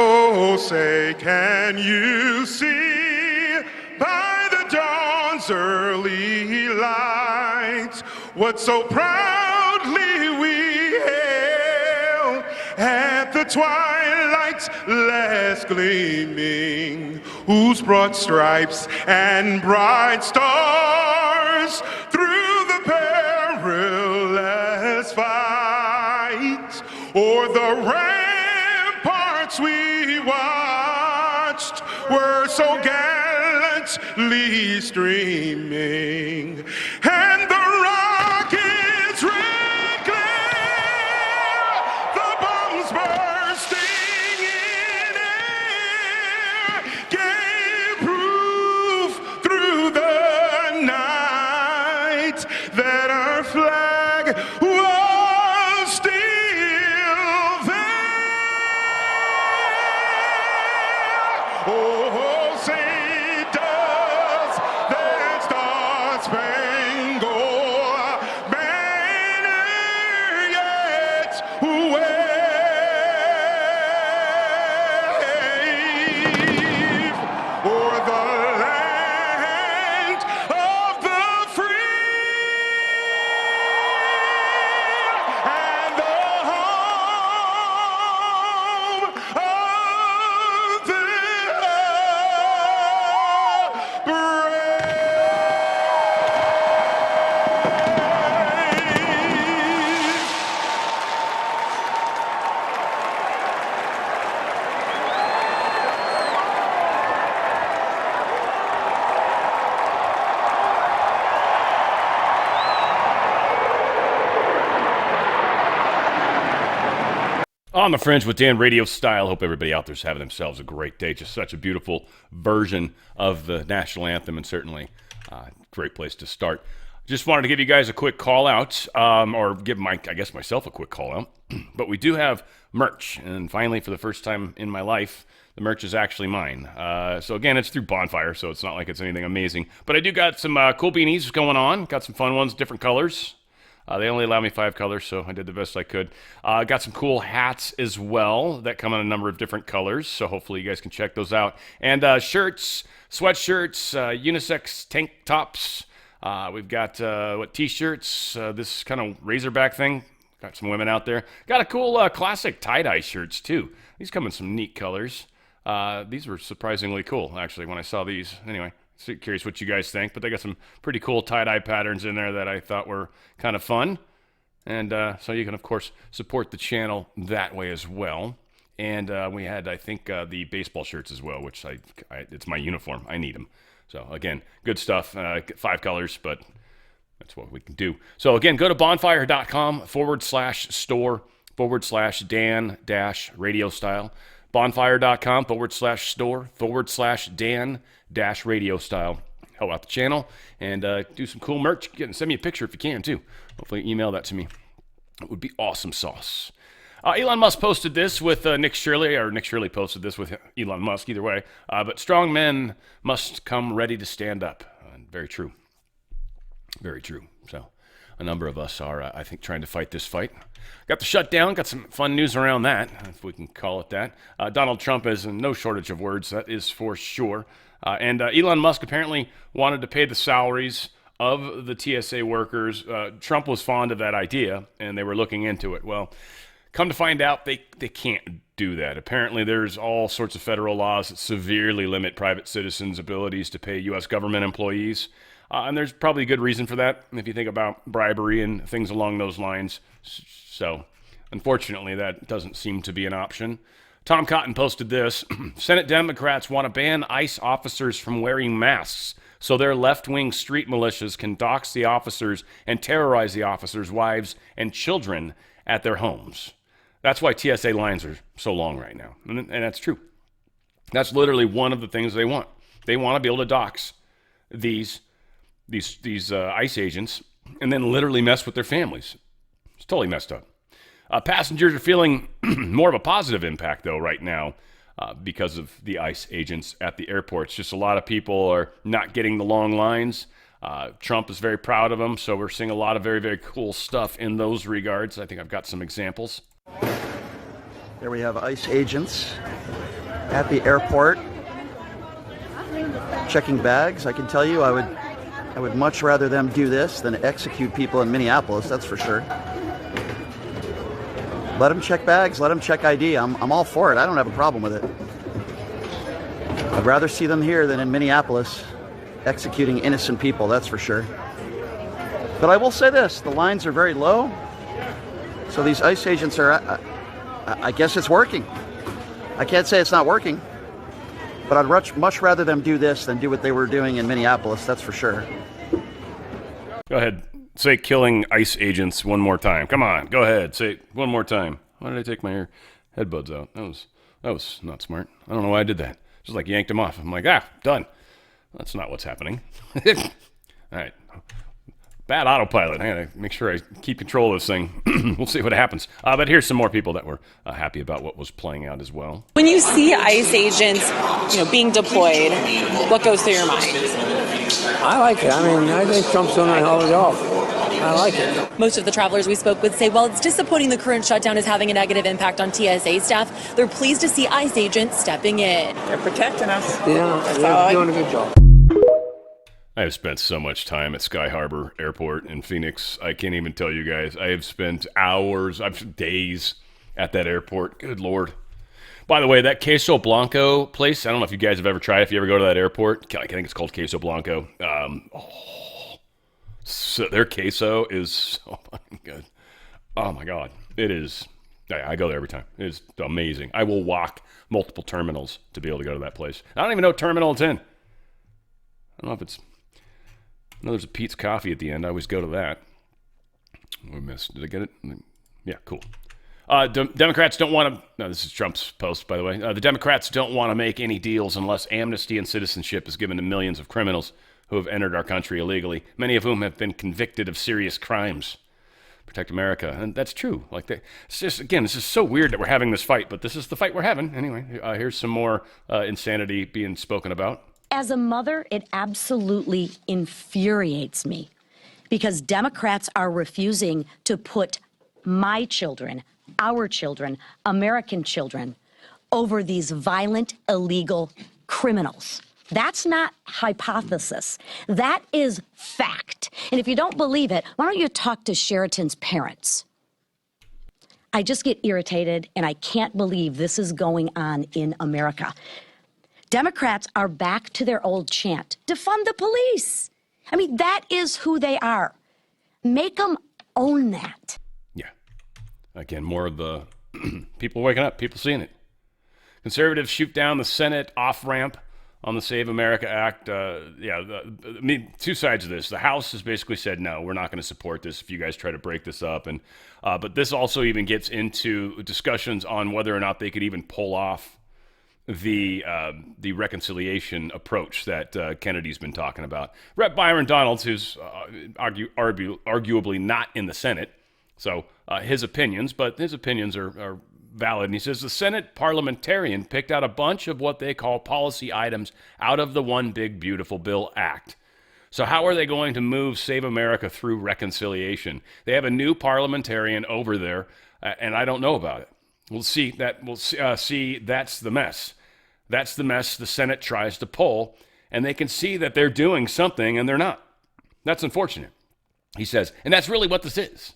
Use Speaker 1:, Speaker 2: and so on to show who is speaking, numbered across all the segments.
Speaker 1: Oh, say, can you see by the dawn's early light what so proudly we hailed at the twilight's last gleaming, whose broad stripes and bright stars through the perilous fight o'er the ramparts we watched were so gallantly streaming, and the rockets red glare, the bombs bursting in air, gave proof through the night that our flag was still there. Oh, say does that star-spangled banner yet wave o'er the land of the free and the home of the brave.
Speaker 2: On the Fringe with Dan, RadioStyle. Hope everybody out there's having themselves a great day. Just such a beautiful version of the national anthem, and certainly a great place to start. Just wanted to give you guys a quick call out, or give myself a quick call out. But we do have merch, and finally, for the first time in my life, the merch is actually mine. So again, it's through Bonfire, so it's not like it's anything amazing. But I do got some cool beanies going on. Got some fun ones, different colors. They only allow me 5 colors, so I did the best I could. Got some cool hats as well that come in a number of different colors, so hopefully you guys can check those out. And shirts, sweatshirts, unisex tank tops. We've got t-shirts, this kind of Razorback thing. Got some women out there. Got a cool classic tie-dye shirts, too. These come in some neat colors. These were surprisingly cool, actually, when I saw these. Anyway. So curious what you guys think, but they got some pretty cool tie-dye patterns in there that I thought were kind of fun. And so you can, of course, support the channel that way as well. And we had, I think, the baseball shirts as well, which it's my uniform. I need them. So, again, good stuff. 5 colors, but that's what we can do. So, again, go to bonfire.com/store/Dan-RadioStyle. Bonfire.com/store/Dan-RadioStyle. Help out the channel and do some cool merch. Send me a picture if you can, too. Hopefully email that to me. It would be awesome sauce. Elon Musk posted this with Nick Shirley, or Nick Shirley posted this with Elon Musk, either way. But strong men must come ready to stand up. Very true. Very true. So a number of us are, I think, trying to fight this fight. Got the shutdown, got some fun news around that, if we can call it that. Donald Trump is in no shortage of words, that is for sure. And Elon Musk apparently wanted to pay the salaries of the TSA workers. Trump was fond of that idea, and they were looking into it. Well, come to find out, they can't do that. Apparently, there's all sorts of federal laws that severely limit private citizens' abilities to pay U.S. government employees. And there's probably a good reason for that, if you think about bribery and things along those lines. So, unfortunately, that doesn't seem to be an option. Tom Cotton posted this. Senate Democrats want to ban ICE officers from wearing masks so their left-wing street militias can dox the officers and terrorize the officers' wives and children at their homes. That's why TSA lines are so long right now. And that's true. That's literally one of the things they want. They want to be able to dox these ICE agents and then literally mess with their families. It's totally messed up. Passengers are feeling more of a positive impact, though, right now because of the ICE agents at the airports. Just a lot of people are not getting the long lines. Trump is very proud of them, so we're seeing a lot of very, very cool stuff in those regards. I think I've got some examples.
Speaker 3: There we have ICE agents at the airport checking bags. I can tell you I would much rather them do this than execute people in Minneapolis, that's for sure. Let them check bags, let them check ID. I'm all for it. I don't have a problem with it. I'd rather see them here than in Minneapolis executing innocent people, that's for sure. But I will say this, the lines are very low. So these ICE agents are, I guess it's working. I can't say it's not working. But I'd much rather them do this than do what they were doing in Minneapolis, that's for sure.
Speaker 2: Go ahead. Say killing ICE agents one more time. Come on. Go ahead. Say it one more time. Why did I take my headbuds out? That was not smart. I don't know why I did that. Just like yanked them off. I'm like, done. That's not what's happening. All right. Bad autopilot. I gotta make sure I keep control of this thing. We'll see what happens. But here's some more people that were happy about what was playing out as well.
Speaker 4: When you see ICE agents, being deployed, what goes through your mind?
Speaker 5: I like it. I mean, I think Trump's doing a hell of a job. I like it.
Speaker 4: Most of the travelers we spoke with say, while it's disappointing the current shutdown is having a negative impact on TSA staff, they're pleased to see ICE agents stepping in.
Speaker 6: They're protecting us.
Speaker 5: Yeah, they're doing a good job.
Speaker 2: I have spent so much time at Sky Harbor Airport in Phoenix. I can't even tell you guys. I have spent hours, days at that airport. Good Lord. By the way, that Queso Blanco place, I don't know if you guys have ever tried it. If you ever go to that airport, I think it's called Queso Blanco. So their queso is so fucking good. Oh, my God. It is. I go there every time. It's amazing. I will walk multiple terminals to be able to go to that place. I don't even know what terminal it's in. I don't know if it's... I know there's a Pete's Coffee at the end. I always go to that. We missed. Did I get it? Yeah, cool. Democrats don't want to... No, this is Trump's post, by the way. The Democrats don't want to make any deals unless amnesty and citizenship is given to millions of criminals who have entered our country illegally, many of whom have been convicted of serious crimes. Protect America. And that's true. It's just, again, this is so weird that we're having this fight, but this is the fight we're having. Anyway, here's some more insanity being spoken about.
Speaker 7: As a mother, it absolutely infuriates me because Democrats are refusing to put my children, our children, American children, over these violent, illegal criminals. That's not hypothesis. That is fact. And if you don't believe it, why don't you talk to Sheraton's parents? I just get irritated, and I can't believe this is going on in America. Democrats are back to their old chant, defund the police. I mean, that is who they are. Make them own that.
Speaker 2: Yeah. Again, more of the people waking up, people seeing it. Conservatives shoot down the Senate off-ramp on the Save America Act. Two sides of this. The House has basically said, no, we're not going to support this if you guys try to break this up. And but this also even gets into discussions on whether or not they could even pull off the reconciliation approach that Kennedy's been talking about. Rep. Byron Donalds, who's arguably not in the Senate, so his opinions are valid. And he says the Senate parliamentarian picked out a bunch of what they call policy items out of the One Big Beautiful Bill Act. So how are they going to move Save America through reconciliation? They have a new parliamentarian over there, and I don't know about it. We'll see that. We'll see. That's the mess. That's the mess the Senate tries to pull, and they can see that they're doing something, and they're not. That's unfortunate. He says, and that's really what this is.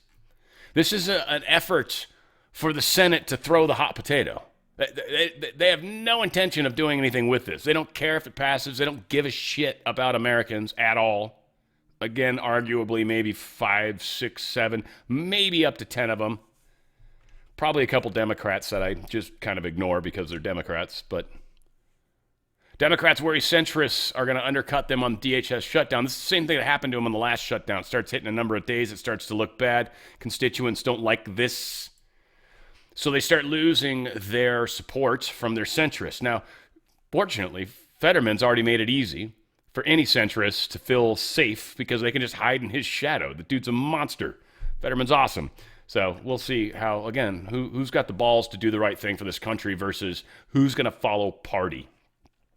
Speaker 2: This is an effort for the Senate to throw the hot potato. They have no intention of doing anything with this. They don't care if it passes. They don't give a shit about Americans at all. Again, arguably, maybe 5, 6, 7, maybe up to 10 of them. Probably a couple Democrats that I just kind of ignore because they're Democrats, but Democrats worry centrists are going to undercut them on DHS shutdown. This is the same thing that happened to them on the last shutdown. It starts hitting a number of days. It starts to look bad. Constituents don't like this. So they start losing their support from their centrists. Now, fortunately, Fetterman's already made it easy for any centrist to feel safe because they can just hide in his shadow. The dude's a monster. Fetterman's awesome. So we'll see how, again, who's got the balls to do the right thing for this country versus who's going to follow party.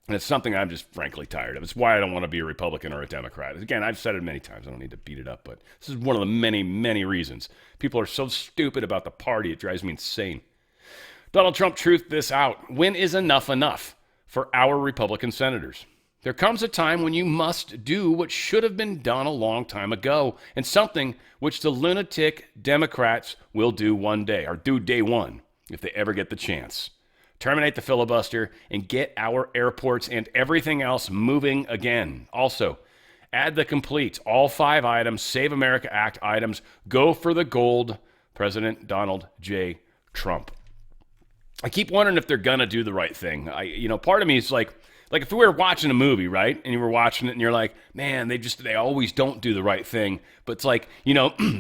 Speaker 2: And it's something I'm just frankly tired of. It's why I don't want to be a Republican or a Democrat. Again, I've said it many times. I don't need to beat it up, but this is one of the many, many reasons. People are so stupid about the party, it drives me insane. Donald Trump truthed this out. When is enough enough for our Republican senators? There comes a time when you must do what should have been done a long time ago, and something which the lunatic Democrats will do one day, or do day one, if they ever get the chance. Terminate the filibuster and get our airports and everything else moving again. Also, add the complete, all 5 items, Save America Act items. Go for the gold, President Donald J. Trump. I keep wondering if they're going to do the right thing. Part of me is like if we were watching a movie, right? And you were watching it and you're like, man, they always don't do the right thing. But it's like,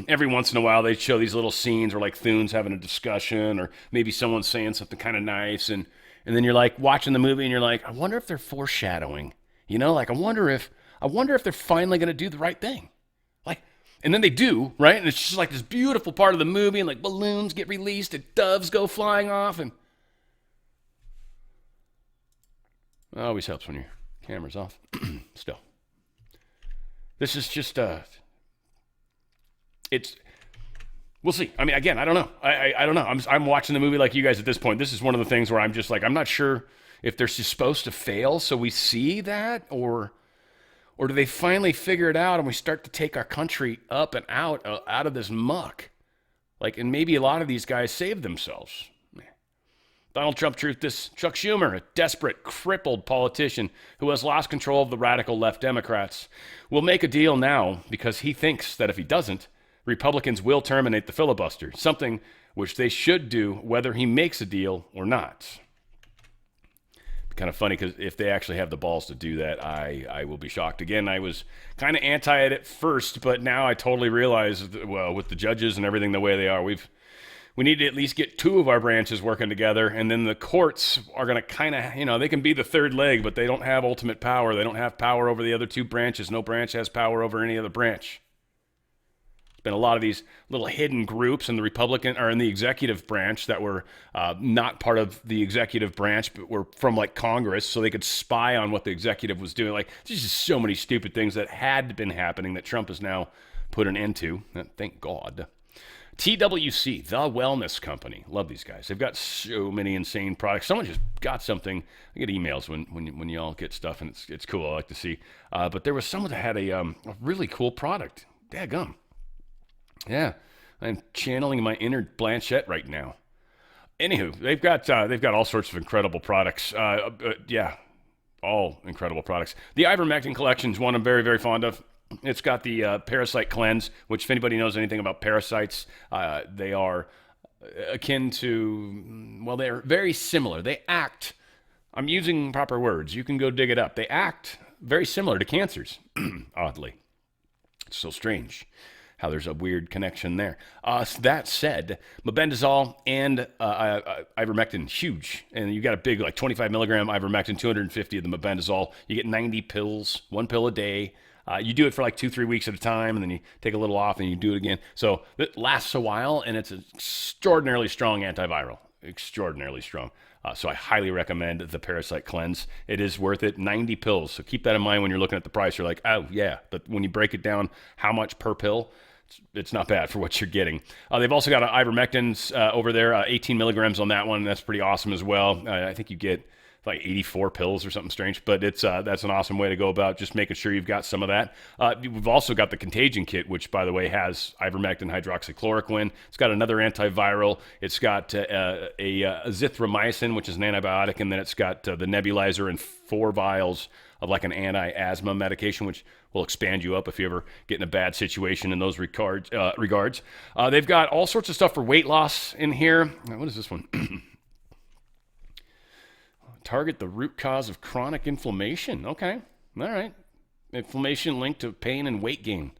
Speaker 2: every once in a while they show these little scenes where like Thune's having a discussion or maybe someone's saying something kind of nice. And then you're like watching the movie and you're like, I wonder if they're foreshadowing, I wonder if they're finally going to do the right thing. And then they do, right? And it's just like this beautiful part of the movie and like balloons get released and doves go flying off and it always helps when your camera's off. Still. This is just, we'll see. I mean, again, I don't know. I don't know. I'm watching the movie like you guys at this point. This is one of the things where I'm just like, I'm not sure if they're supposed to fail so we see that, or do they finally figure it out and we start to take our country up and out of this muck? And maybe a lot of these guys save themselves. Donald Trump truthed this. Chuck Schumer, a desperate, crippled politician who has lost control of the radical left Democrats, will make a deal now because he thinks that if he doesn't, Republicans will terminate the filibuster, something which they should do whether he makes a deal or not. Kind of funny because if they actually have the balls to do that, I will be shocked. Again, I was kind of anti it at first, but now I totally realize that, well, with the judges and everything the way they are, we need to at least get 2 of our branches working together, and then the courts are going to kind of, they can be the third leg, but they don't have ultimate power. They don't have power over the other 2 branches. No branch has power over any other branch. There's been a lot of these little hidden groups in the Republican or in the executive branch that were not part of the executive branch, but were from Congress, so they could spy on what the executive was doing. There's just so many stupid things that had been happening that Trump has now put an end to. Thank God. TWC, the wellness company. Love these guys. They've got so many insane products. Someone just got something. I get emails when y'all get stuff, and it's cool. I like to see. But there was someone that had a really cool product. Daggum. Yeah, I'm channeling my inner Blanchett right now. Anywho, they've got all sorts of incredible products. All incredible products. The ivermectin collection is one I'm very, very fond of. It's got the parasite cleanse, which if anybody knows anything about parasites, they are akin to, well, they're very similar. They act, I'm using proper words. You can go dig it up. They act very similar to cancers, oddly. It's so strange how there's a weird connection there. That said, mebendazole and ivermectin, huge. And you got a big, 25 milligram ivermectin, 250 of the mebendazole. You get 90 pills, 1 pill a day. You do it for 2-3 weeks at a time, and then you take a little off, and you do it again. So it lasts a while, and it's an extraordinarily strong antiviral. Extraordinarily strong. So I highly recommend the Parasite Cleanse. It is worth it. 90 pills. So keep that in mind when you're looking at the price. You're like, oh, yeah. But when you break it down, how much per pill, it's not bad for what you're getting. They've also got ivermectins over there, 18 milligrams on that one. That's pretty awesome as well. I think you get 84 pills or something strange, but it's that's an awesome way to go about just making sure you've got some of that. We've also got the Contagion Kit, which, by the way, has ivermectin, hydroxychloroquine. It's got another antiviral. It's got a azithromycin, which is an antibiotic, and then it's got the nebulizer and 4 vials of an anti-asthma medication, which will expand you up if you ever get in a bad situation in those regards. They've got all sorts of stuff for weight loss in here. What is this one? Target the root cause of chronic inflammation. Okay. All right. Inflammation linked to pain and weight gain.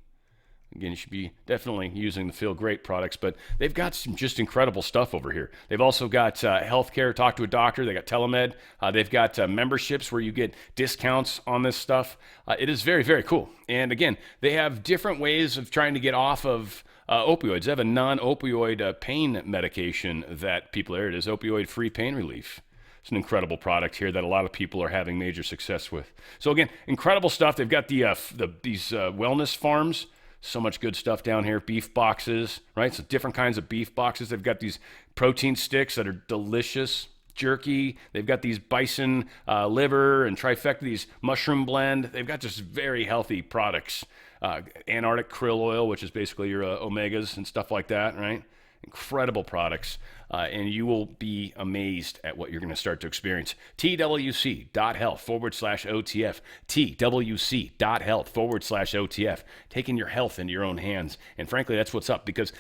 Speaker 2: Again, you should be definitely using the Feel Great products, but they've got some just incredible stuff over here. They've also got healthcare, talk to a doctor. They got telemed. They've got memberships where you get discounts on this stuff. It is very, very cool. And again, they have different ways of trying to get off of opioids. They have a non-opioid pain medication that people, there it is, opioid-free pain relief. It's an incredible product here that a lot of people are having major success with. So again, incredible stuff. They've got these wellness farms. So much good stuff down here. Beef boxes, right? So different kinds of beef boxes. They've got these protein sticks that are delicious. Jerky. They've got these bison liver and trifecta, these mushroom blend. They've got just very healthy products. Antarctic krill oil, which is basically your omegas and stuff like that, right? Incredible products. And you will be amazed at what you're going to start to experience. TWC.health/OTF. TWC.health/OTF. Taking your health into your own hands. And frankly, that's what's up, because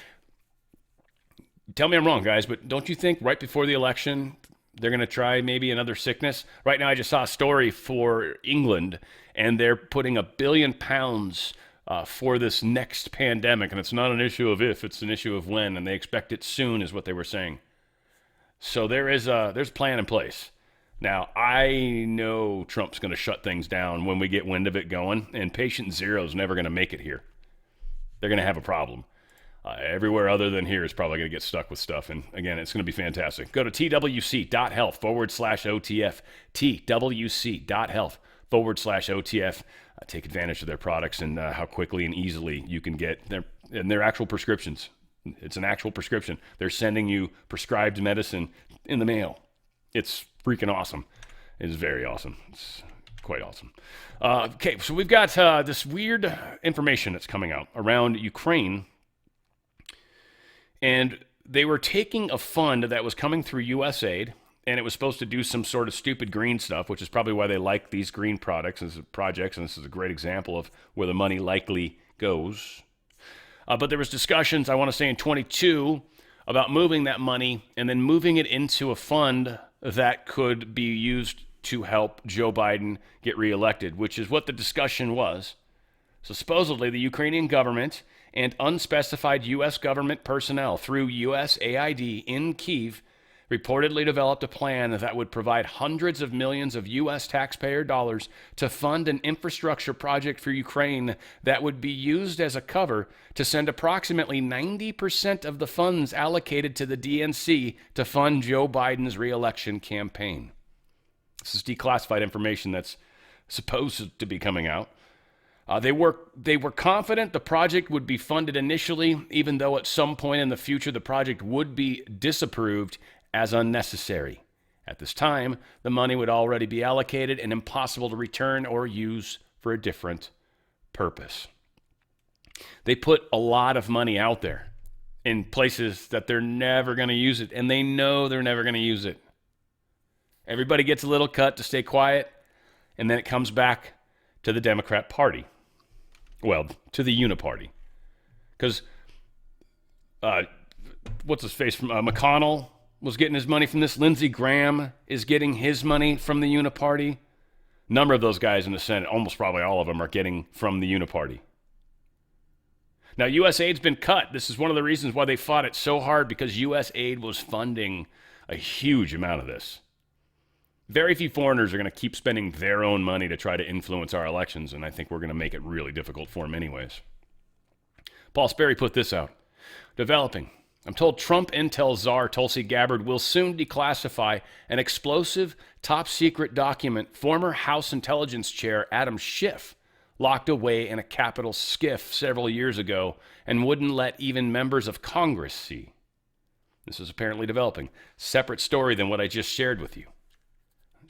Speaker 2: tell me I'm wrong, guys, but don't you think right before the election, they're going to try maybe another sickness? Right now, I just saw a story for England, and they're putting £1 billion for this next pandemic, and it's not an issue of if, it's an issue of when, and they expect it soon, is what they were saying. So there's a plan in place. Now, I know Trump's going to shut things down when we get wind of it going, and patient zero is never going to make it here. They're going to have a problem. Everywhere other than here is probably going to get stuck with stuff. And again, it's going to be fantastic. Go to twc.health/OTF. twc.health/OTF. Take advantage of their products and how quickly and easily you can get their actual prescriptions. It's an actual prescription. They're sending you prescribed medicine in the mail. It's freaking awesome. It is very awesome. It's quite awesome. Okay, so we've got this weird information that's coming out around Ukraine. And they were taking a fund that was coming through USAID, and it was supposed to do some sort of stupid green stuff, which is probably why they like these green projects, and this is a great example of where the money likely goes. But there was discussions, I want to say in 22, about moving that money and then moving it into a fund that could be used to help Joe Biden get reelected, which is what the discussion was. So supposedly the Ukrainian government and unspecified U.S. government personnel through USAID in Kyiv reportedly developed a plan that would provide hundreds of millions of U.S. taxpayer dollars to fund an infrastructure project for Ukraine that would be used as a cover to send approximately 90% of the funds allocated to the DNC to fund Joe Biden's re-election campaign. This is declassified information that's supposed to be coming out. They were confident the project would be funded initially, even though at some point in the future the project would be disapproved as unnecessary. At this time, the money would already be allocated and impossible to return or use for a different purpose. They put a lot of money out there in places that they're never going to use it, and they know they're never going to use it. Everybody gets a little cut to stay quiet, and then it comes back to the Democrat Party. Well, to the Uniparty. Because, what's his face from McConnell was getting his money from this. Lindsey Graham is getting his money from the Uniparty. A number of those guys in the Senate, almost probably all of them, are getting from the Uniparty. Now, USAID's been cut. This is one of the reasons why they fought it so hard, because USAID was funding a huge amount of this. Very few foreigners are going to keep spending their own money to try to influence our elections, and I think we're going to make it really difficult for them anyways. Paul Sperry put this out. Developing. I'm told Trump Intel czar Tulsi Gabbard will soon declassify an explosive, top-secret document former House Intelligence Chair Adam Schiff locked away in a Capitol skiff several years ago and wouldn't let even members of Congress see. This is apparently developing. Separate story than what I just shared with you.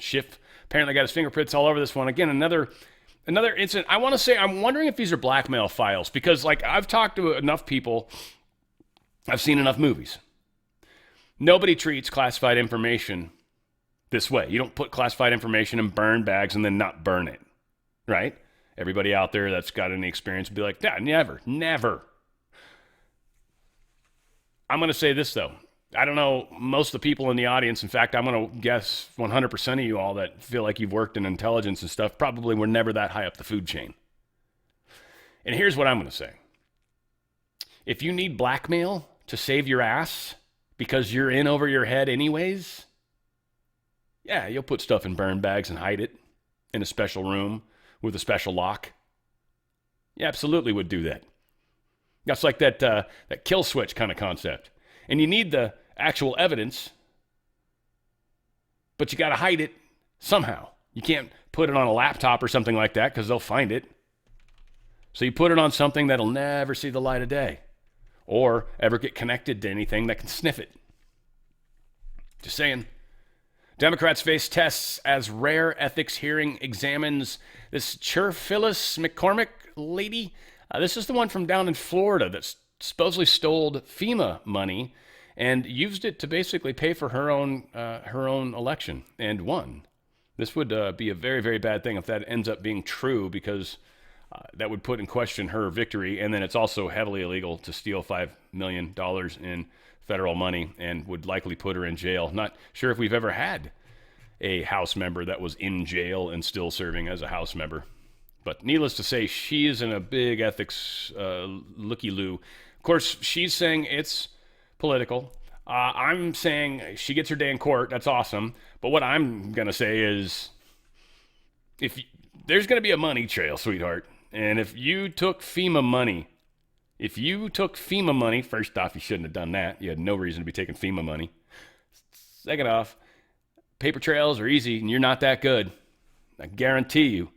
Speaker 2: Schiff apparently got his fingerprints all over this one. Again, another incident. I want to say, I'm wondering if these are blackmail files, because I've talked to enough people, I've seen enough movies. Nobody treats classified information this way. You don't put classified information in burn bags and then not burn it, right? Everybody out there that's got any experience would be like, nah, never. I'm going to say this, though. I don't know most of the people in the audience. In fact, I'm going to guess 100% of you all that feel like you've worked in intelligence and stuff probably were never that high up the food chain. And here's what I'm going to say. If you need blackmail to save your ass because you're in over your head anyways, yeah, you'll put stuff in burn bags and hide it in a special room with a special lock. You absolutely would do that. That's like that kill switch kind of concept. And you need the actual evidence, but you got to hide it somehow. You can't put it on a laptop or something like that because they'll find it. So you put it on something that'll never see the light of day or ever get connected to anything that can sniff it. Just saying. Democrats face tests as rare ethics hearing examines this Phyllis McCormick lady. This is the one from down in Florida that supposedly stole FEMA money and used it to basically pay for her own election and won. This would be a very, very bad thing if that ends up being true, because that would put in question her victory. And then it's also heavily illegal to steal $5 million in federal money and would likely put her in jail. Not sure if we've ever had a House member that was in jail and still serving as a House member. But needless to say, she is in a big ethics looky-loo. Of course, she's saying it's political. I'm saying she gets her day in court. That's awesome. But what I'm going to say is, there's going to be a money trail, sweetheart. And if you took FEMA money, first off, you shouldn't have done that. You had no reason to be taking FEMA money. Second off, paper trails are easy and you're not that good. I guarantee you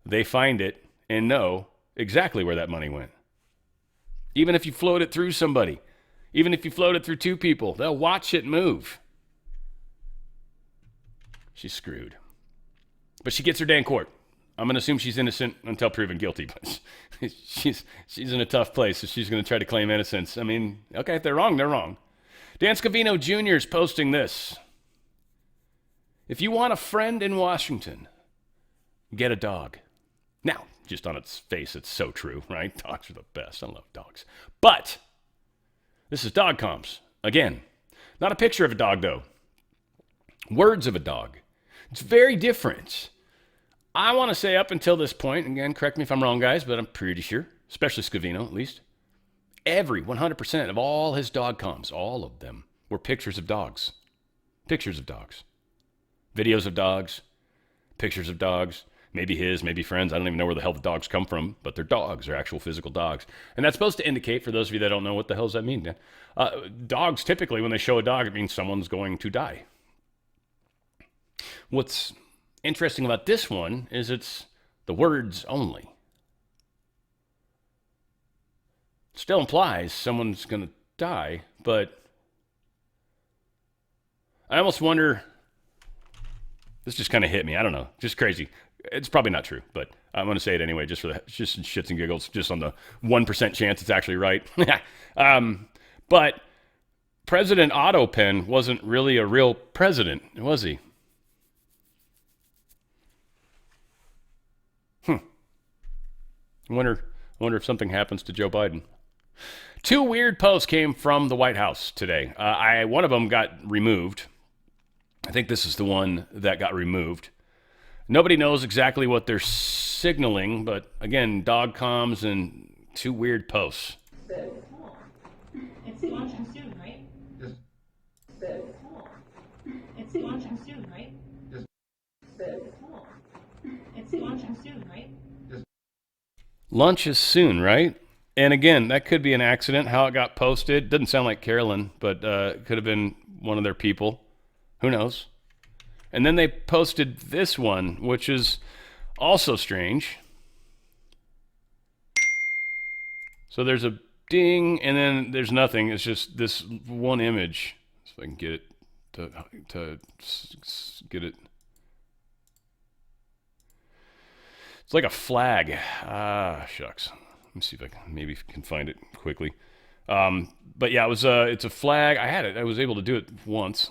Speaker 2: they find it and know exactly where that money went. Even if you float it through somebody, even if you float it through two people, they'll watch it move. She's screwed. But she gets her day in court. I'm going to assume she's innocent until proven guilty, but she's in a tough place, so she's going to try to claim innocence. I mean, okay, if they're wrong, they're wrong. Dan Scavino Jr. is posting this. If you want a friend in Washington, get a dog. Now, just on its face, it's so true, right? Dogs are the best. I love dogs. But this is dog comms. Again, not a picture of a dog, though. Words of a dog. It's very different. I want to say up until this point, again, correct me if I'm wrong, guys, but I'm pretty sure, especially Scavino, at least, 100% of all his dog comms, all of them, were pictures of dogs. Pictures of dogs. Videos of dogs. Pictures of dogs. Maybe his, maybe friends. I don't even know where the hell the dogs come from, but they're dogs. They're actual physical dogs. And that's supposed to indicate, for those of you that don't know, what the hell does that mean, Dan? Dogs, typically, when they show a dog, it means someone's going to die. What's interesting about this one is it's the words only. Still implies someone's going to die, but I almost wonder, this just kind of hit me. I don't know. Just crazy. It's probably not true, but I'm going to say it anyway, just shits and giggles, just on the 1% chance it's actually right. But President Otto Penn wasn't really a real president, was he? I wonder if something happens to Joe Biden. Two weird posts came from the White House today. One of them got removed. I think this is the one that got removed. Nobody knows exactly what they're signaling, but again, dog comms and two weird posts.
Speaker 6: It's launching soon, right? Yes. It's launching soon, right? Yes. It's launching soon, right?
Speaker 2: Lunch is soon, right? And again, that could be an accident, how it got posted. Doesn't sound like Carolyn, but it could have been one of their people. Who knows? And then they posted this one, which is also strange. So there's a ding, and then there's nothing. It's just this one image. So I can get it to get it. It's like a flag. Shucks. Let me see if I can find it quickly. But yeah, it's a flag. I had it. I was able to do it once.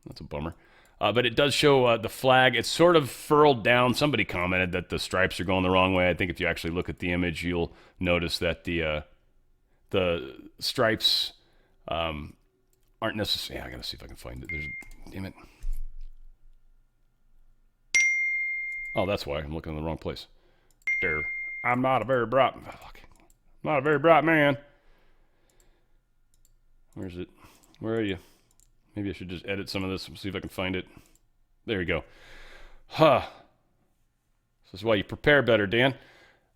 Speaker 2: That's a bummer. But it does show the flag. It's sort of furled down. Somebody commented that the stripes are going the wrong way. I think if you actually look at the image, you'll notice that the stripes aren't necessary. I gotta see if I can find it. Damn it. Oh, that's why I'm looking in the wrong place. There. I'm not a very bright man. Where is it? Where are you? Maybe I should just edit some of this and see if I can find it. There you go. This is why you prepare better, Dan.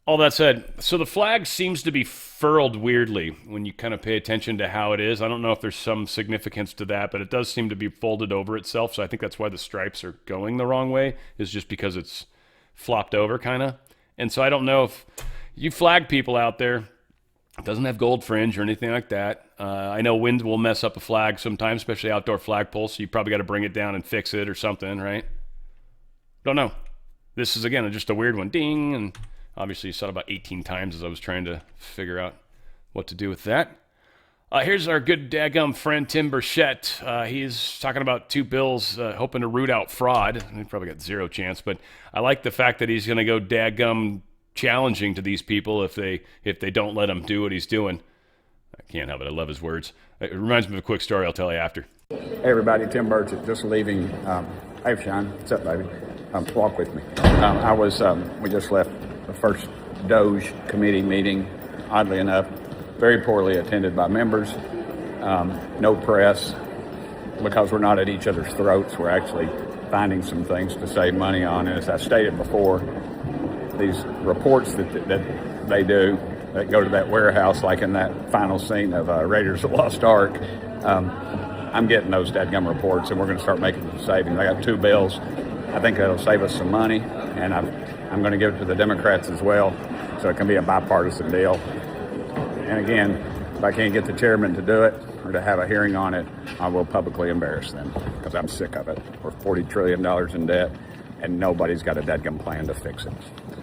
Speaker 2: All that said, so the flag seems to be furled weirdly when you kind of pay attention to how it is. I don't know if there's some significance to that, but it does seem to be folded over itself. So I think that's why the stripes are going the wrong way, is just because it's flopped over kind of. And so I don't know if You flag people out there. It doesn't have gold fringe or anything like that. I know wind will mess up a flag sometimes, especially outdoor flagpole, so you probably got to bring it down and fix it or something, right? Don't know. This is, again, just a weird one. Ding! And obviously you saw it about 18 times as I was trying to figure out what to do with that. Here's our good daggum friend Tim Burchett. He's talking about two bills hoping to root out fraud. He probably got zero chance, but I like the fact that he's going to go daggum challenging to these people if they don't let him do what he's doing. I can't help it. I love his words. It reminds me of a quick story I'll tell you after.
Speaker 8: Hey everybody, Tim Burchett, just leaving. Hey Sean, what's up, baby? Walk with me. We just left the first DOGE committee meeting, oddly enough, very poorly attended by members, no press, because we're not at each other's throats. We're actually finding some things to save money on, and as I stated before, these reports that they do that go to that warehouse, like in that final scene of Raiders of the Lost Ark, I'm getting those dadgum reports, and we're going to start making some savings. I got two bills. I think that'll save us some money, and I'm going to give it to the Democrats as well, so it can be a bipartisan deal. And again, if I can't get the chairman to do it or to have a hearing on it, I will publicly embarrass them, because I'm sick of it. We're $40 trillion in debt, and nobody's got a dadgum plan to fix it.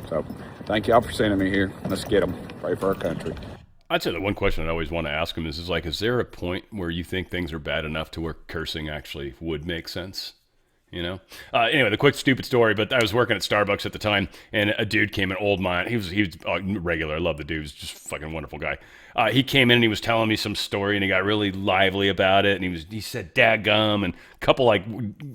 Speaker 8: So thank y'all for sending me here. Let's get them. Pray for our country.
Speaker 2: I'd say the one question I'd always want to ask him is there a point where you think things are bad enough to where cursing actually would make sense? You know? Anyway, the quick stupid story, but I was working at Starbucks at the time, and a dude came in, old man. He was regular. I love the dude. He was just a fucking wonderful guy. He came in and he was telling me some story, and he got really lively about it, and he said dadgum and a couple like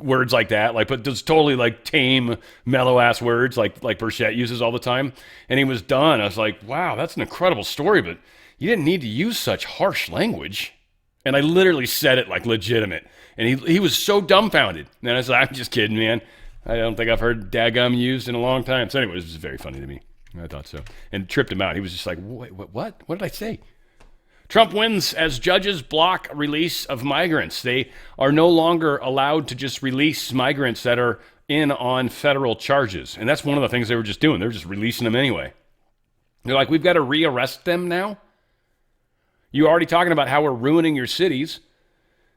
Speaker 2: words like that, like, but just totally like tame, mellow ass words like Burchett uses all the time. And he was done. I was like, wow, that's an incredible story, but you didn't need to use such harsh language. And I literally said it like legitimate. And he was so dumbfounded. And I was like, I'm just kidding, man. I don't think I've heard daggum used in a long time. So anyway, it was just very funny to me. I thought so. And tripped him out. He was just like, wait, what? What did I say? Trump wins as judges block release of migrants. They are no longer allowed to just release migrants that are in on federal charges. And that's one of the things they were just doing. They were just releasing them anyway. They're like, we've got to rearrest them now? You're already talking about how we're ruining your cities.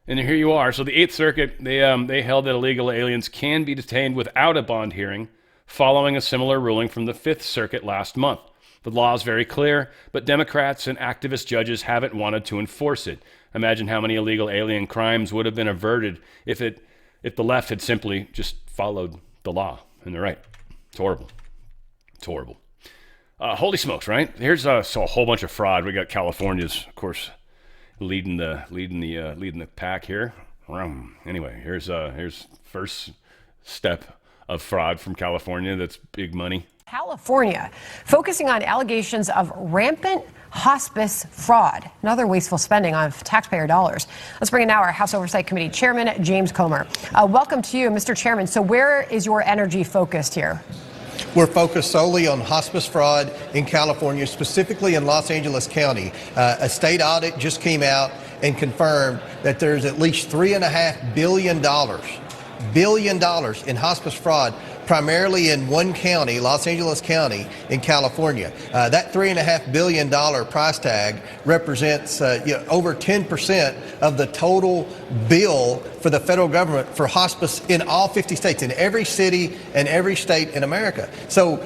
Speaker 2: And here you are. So the Eighth Circuit, they held that illegal aliens can be detained without a bond hearing, following a similar ruling from the Fifth Circuit last month. The law is very clear, but Democrats and activist judges haven't wanted to enforce it. Imagine how many illegal alien crimes would have been averted if the left had simply just followed the law. And they're right. It's horrible. It's horrible. Holy smokes, right? Here's a whole bunch of fraud. We got California's, of course, leading the pack here. Anyway, here's first step of fraud from California. That's big money.
Speaker 9: California focusing on allegations of rampant hospice fraud and other wasteful spending of taxpayer dollars. Let's bring in now our House Oversight Committee Chairman, James Comer. Welcome to you, Mr. Chairman. So where is your energy focused here?
Speaker 10: We're focused solely on hospice fraud in California, specifically in Los Angeles County. A state audit just came out and confirmed that there's at least $3.5 billion in hospice fraud, primarily in one county, Los Angeles County in California. That $3.5 billion price tag represents over 10% of the total bill for the federal government for hospice in all 50 states, in every city and every state in America. So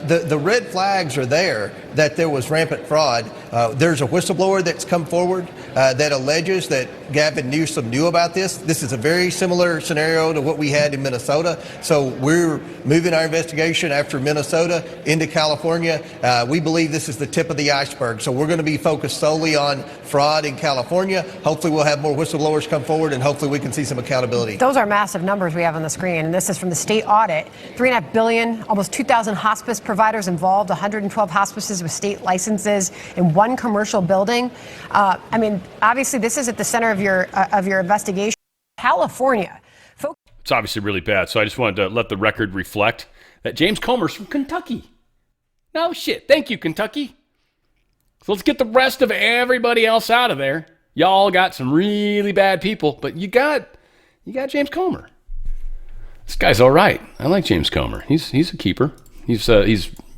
Speaker 10: the red flags are there that there was rampant fraud. There's a whistleblower that's come forward that alleges that Gavin Newsom knew about this. This is a very similar scenario to what we had in Minnesota. So we're moving our investigation after Minnesota into California. We believe this is the tip of the iceberg. So we're going to be focused solely on fraud in California. Hopefully we'll have more whistleblowers come forward, and hopefully we can see some accountability.
Speaker 9: Those are massive numbers we have on the screen, and this is from the state audit. $3.5 billion, almost 2,000 hospice providers involved, 112 hospices with state licenses in one commercial building. I mean, obviously this is at the center of your investigation. California.
Speaker 2: It's obviously really bad, so I just wanted to let the record reflect that James Comer's from Kentucky. No shit. Thank you, Kentucky. So let's get the rest of everybody else out of there. Y'all got some really bad people, but you got James Comer. This guy's all right. I like James Comer. He's a keeper. He's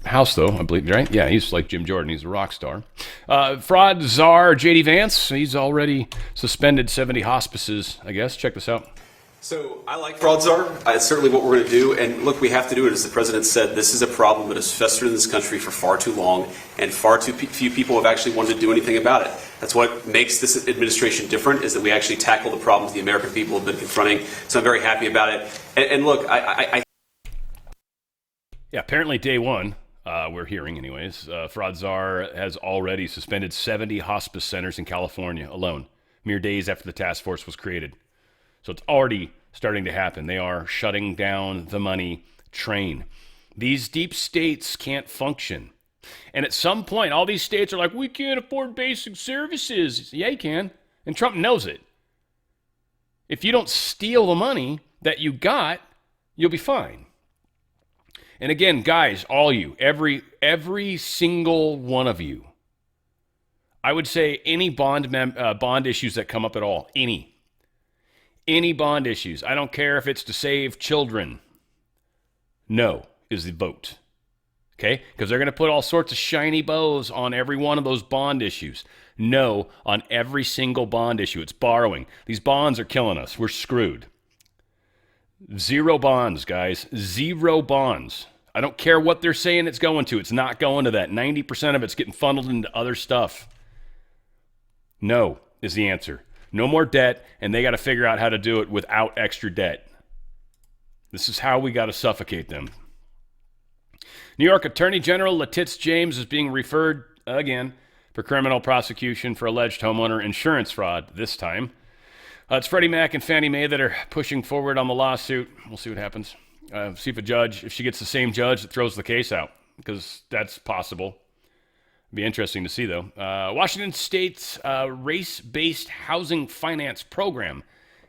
Speaker 2: house, though, I believe, right? Yeah, he's like Jim Jordan. He's a rock star. Fraud czar J.D. Vance, he's already suspended 70 hospices, I guess. Check this out.
Speaker 11: So I like fraud czar. It's certainly what we're going to do. And look, we have to do it. As the president said, this is a problem that has festered in this country for far too long, and far too few people have actually wanted to do anything about it. That's what makes this administration different, is that we actually tackle the problems the American people have been confronting. So I'm very happy about it. And look,
Speaker 2: Yeah, apparently day one, we're hearing anyways, fraud czar has already suspended 70 hospice centers in California alone, mere days after the task force was created. So it's already starting to happen. They are shutting down the money train. These deep states can't function. And at some point, all these states are like, we can't afford basic services. Yeah, you can. And Trump knows it. If you don't steal the money that you got, you'll be fine. And again, guys, all you, every single one of you, I would say any bond issues that come up at all, any bond issues, I don't care if it's to save children, no is the vote. Okay? Because they're going to put all sorts of shiny bows on every one of those bond issues. No on every single bond issue. It's borrowing. These bonds are killing us. We're screwed. Zero bonds, guys. Zero bonds. I don't care what they're saying it's going to. It's not going to that. 90% of it's getting funneled into other stuff. No is the answer. No more debt, and they got to figure out how to do it without extra debt. This is how we got to suffocate them. New York Attorney General Letitia James is being referred again for criminal prosecution for alleged homeowner insurance fraud this time. It's Freddie Mac and Fannie Mae that are pushing forward on the lawsuit. We'll see what happens. See if she gets the same judge that throws the case out, because that's possible. Be interesting to see, though. Washington State's race-based housing finance program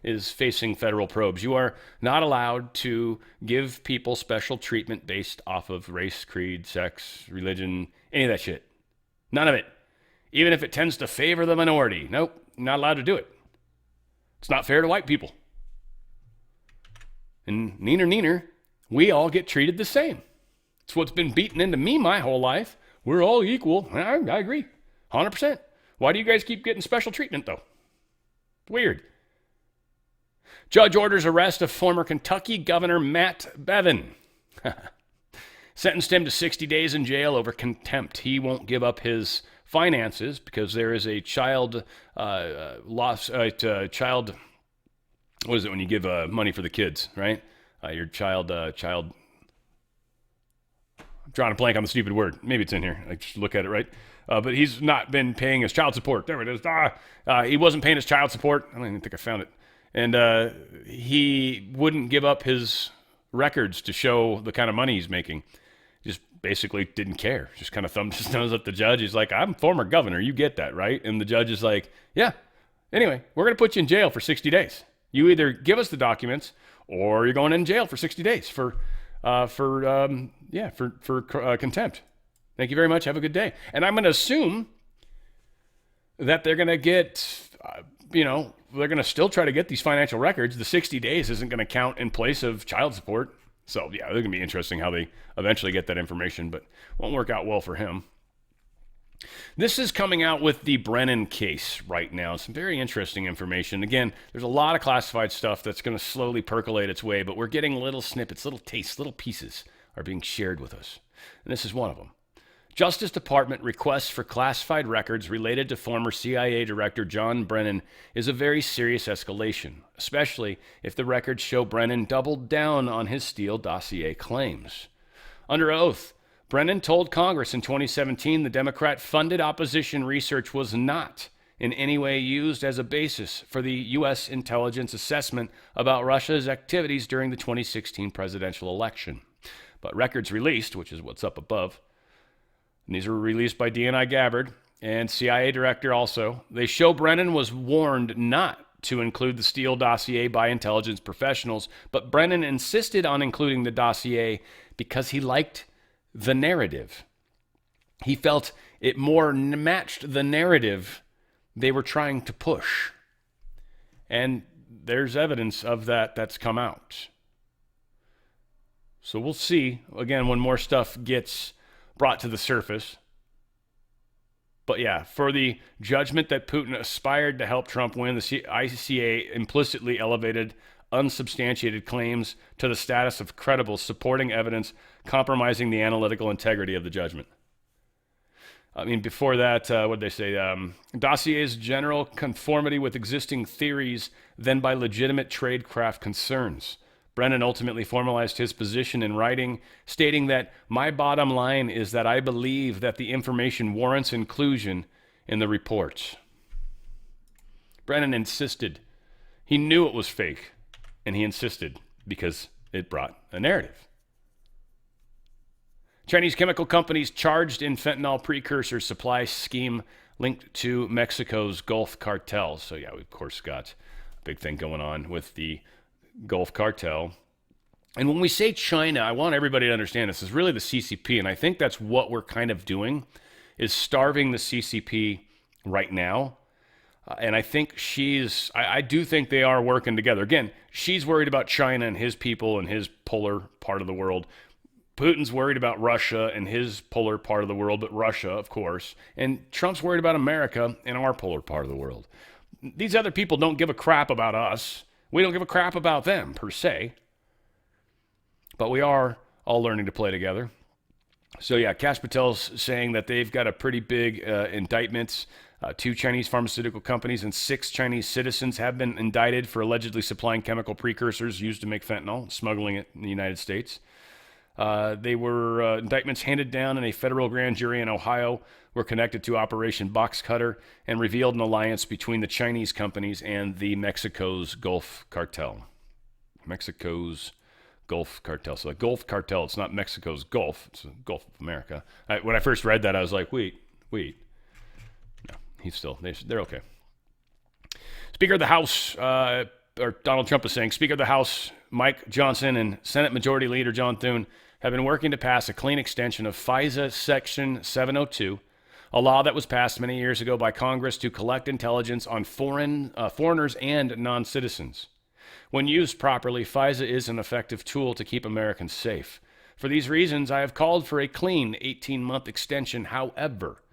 Speaker 2: is facing federal probes. You are not allowed to give people special treatment based off of race, creed, sex, religion, any of that shit. None of it. Even if it tends to favor the minority. Nope, not allowed to do it. It's not fair to white people. And neener, we all get treated the same. It's what's been beaten into me my whole life. We're all equal. I agree. 100%. Why do you guys keep getting special treatment, though? Weird. Judge orders arrest of former Kentucky Governor Matt Bevin. Sentenced him to 60 days in jail over contempt. He won't give up his finances because there is a child what is it when you give money for the kids, right? Your child... I'm drawing a blank on the stupid word. Maybe it's in here. I just look at it, right? But he's not been paying his child support. There it is. He wasn't paying his child support. I don't even think I found it. And he wouldn't give up his records to show the kind of money he's making. Just basically didn't care. Just kind of thumbed his nose at the judge. He's like, I'm former governor. You get that, right? And the judge is like, yeah. Anyway, we're going to put you in jail for 60 days. You either give us the documents or you're going in jail for 60 days for contempt. Thank you very much. Have a good day. And I'm going to assume that they're going to get, they're going to still try to get these financial records. The 60 days isn't going to count in place of child support. So, yeah, they're going to be interesting how they eventually get that information, but won't work out well for him. This is coming out with the Brennan case right now. Some very interesting information. Again, there's a lot of classified stuff that's going to slowly percolate its way, but we're getting little snippets, little tastes, little pieces are being shared with us. And this is one of them. Justice Department requests for classified records related to former CIA Director John Brennan is a very serious escalation, especially if the records show Brennan doubled down on his Steele dossier claims. Under oath, Brennan told Congress in 2017 the Democrat-funded opposition research was not in any way used as a basis for the U.S. intelligence assessment about Russia's activities during the 2016 presidential election. But records released, which is what's up above, and these were released by DNI Gabbard and CIA Director also, they show Brennan was warned not to include the Steele dossier by intelligence professionals, but Brennan insisted on including the dossier because he liked the narrative. He felt it more matched the narrative they were trying to push. And there's evidence of that that's come out. So we'll see, again, when more stuff gets brought to the surface. But yeah, for the judgment that Putin aspired to help Trump win, the ICA implicitly elevated unsubstantiated claims to the status of credible, supporting evidence, compromising the analytical integrity of the judgment. I mean, before that, what did they say? Dossier's general conformity with existing theories, then by legitimate tradecraft concerns. Brennan ultimately formalized his position in writing, stating that my bottom line is that I believe that the information warrants inclusion in the reports. Brennan insisted. He knew it was fake, and he insisted because it brought a narrative. Chinese chemical companies charged in fentanyl precursor supply scheme linked to Mexico's Gulf cartel. So yeah, we of course got a big thing going on with the Gulf cartel. And when we say China, I want everybody to understand this is really the CCP, and I think that's what we're kind of doing, is starving the CCP right now. And I think I do think they are working together. Again, she's worried about China and his people and his polar part of the world. Putin's worried about Russia and his polar part of the world, but Russia, of course. And Trump's worried about America and our polar part of the world. These other people don't give a crap about us. We don't give a crap about them, per se. But we are all learning to play together. So yeah, Kash Patel's saying that they've got a pretty big indictments. 2 Chinese pharmaceutical companies and 6 Chinese citizens have been indicted for allegedly supplying chemical precursors used to make fentanyl, smuggling it in the United States. They were indictments handed down in a federal grand jury in Ohio were connected to Operation Box Cutter and revealed an alliance between the Chinese companies and the Mexico's Gulf cartel. Mexico's Gulf cartel. So the Gulf cartel, it's not Mexico's Gulf, it's the Gulf of America. When I first read that, I was like, wait. No, they're okay. Speaker of the House, or Donald Trump is saying, Speaker of the House Mike Johnson and Senate Majority Leader John Thune have been working to pass a clean extension of FISA Section 702, a law that was passed many years ago by Congress to collect intelligence on foreigners and non-citizens. When used properly, FISA is an effective tool to keep Americans safe. For these reasons, I have called for a clean 18-month extension. However,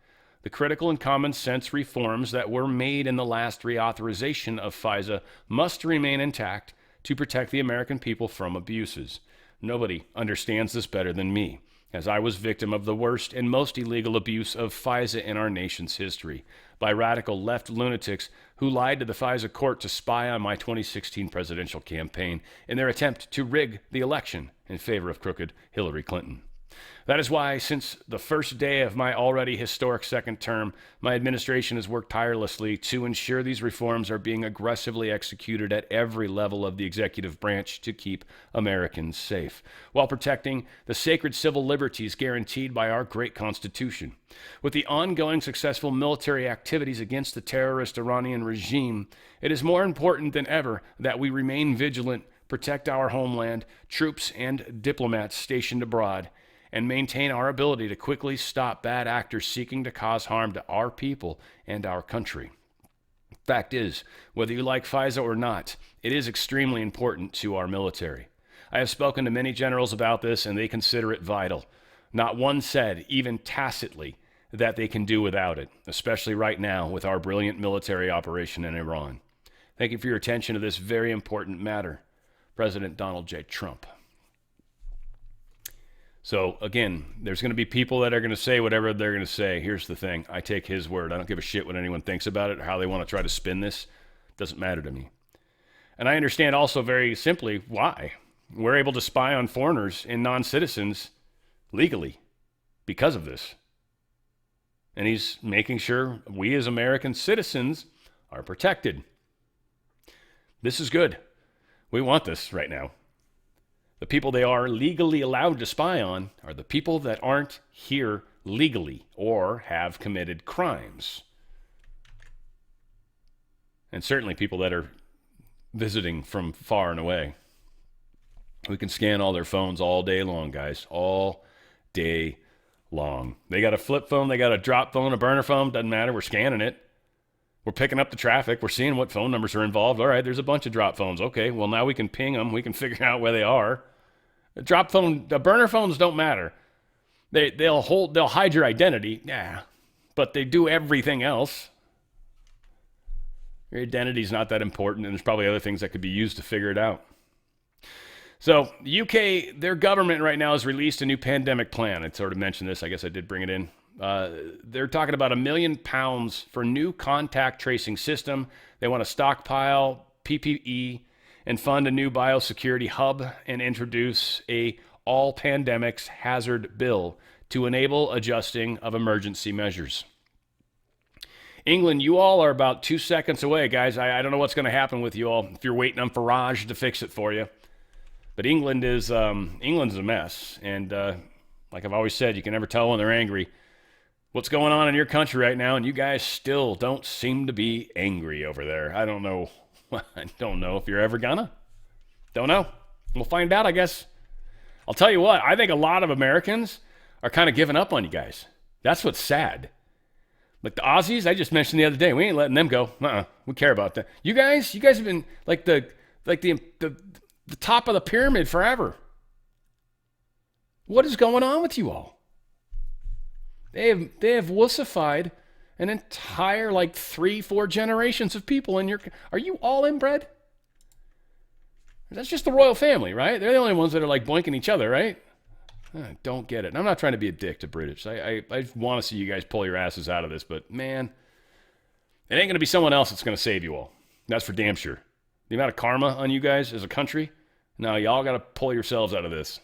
Speaker 2: the critical and common sense reforms that were made in the last reauthorization of FISA must remain intact to protect the American people from abuses. Nobody understands this better than me, as I was victim of the worst and most illegal abuse of FISA in our nation's history by radical left lunatics who lied to the FISA court to spy on my 2016 presidential campaign in their attempt to rig the election in favor of crooked Hillary Clinton. That is why, since the first day of my already historic second term, my administration has worked tirelessly to ensure these reforms are being aggressively executed at every level of the executive branch to keep Americans safe, while protecting the sacred civil liberties guaranteed by our great Constitution. With the ongoing successful military activities against the terrorist Iranian regime, it is more important than ever that we remain vigilant, protect our homeland, troops and diplomats stationed abroad, and maintain our ability to quickly stop bad actors seeking to cause harm to our people and our country. Fact is, whether you like FISA or not, it is extremely important to our military. I have spoken to many generals about this, and they consider it vital. Not one said, even tacitly, that they can do without it, especially right now with our brilliant military operation in Iran. Thank you for your attention to this very important matter. President Donald J. Trump. So, again, there's going to be people that are going to say whatever they're going to say. Here's the thing. I take his word. I don't give a shit what anyone thinks about it or how they want to try to spin this. It doesn't matter to me. And I understand also very simply why. We're able to spy on foreigners and non-citizens legally because of this. And he's making sure we as American citizens are protected. This is good. We want this right now. The people they are legally allowed to spy on are the people that aren't here legally or have committed crimes. And certainly people that are visiting from far and away. We can scan all their phones all day long, guys. All day long. They got a flip phone, they got a drop phone, a burner phone, doesn't matter. We're scanning it. We're picking up the traffic. We're seeing what phone numbers are involved. All right, there's a bunch of drop phones. Okay, well, now we can ping them. We can figure out where they are. The burner phones don't matter. They'll hide your identity, yeah, but they do everything else. Your identity's not that important, and there's probably other things that could be used to figure it out. So, UK, their government right now has released a new pandemic plan. I sort of mentioned this. I guess I did bring it in. They're talking about £1 million for a new contact tracing system. They want to stockpile PPE and fund a new biosecurity hub and introduce a all pandemics hazard bill to enable adjusting of emergency measures. England, you all are about 2 seconds away, guys. I don't know what's going to happen with you all if you're waiting on Farage to fix it for you. But England's a mess. And like I've always said, you can never tell when they're angry. What's going on in your country right now, and you guys still don't seem to be angry over there. I don't know. I don't know if you're ever gonna. Don't know. We'll find out, I guess. I'll tell you what, I think a lot of Americans are kind of giving up on you guys. That's what's sad. Like the Aussies, I just mentioned the other day, we ain't letting them go. We care about that. You guys have been like the top of the pyramid forever. What is going on with you all? They have wussified an entire 3-4 generations of people in your. Are you all inbred? That's just the royal family, right? They're the only ones that are boinking each other, right? I don't get it. And I'm not trying to be a dick to British. I want to see you guys pull your asses out of this, but man, it ain't going to be someone else that's going to save you all. That's for damn sure. The amount of karma on you guys as a country, now y'all got to pull yourselves out of this.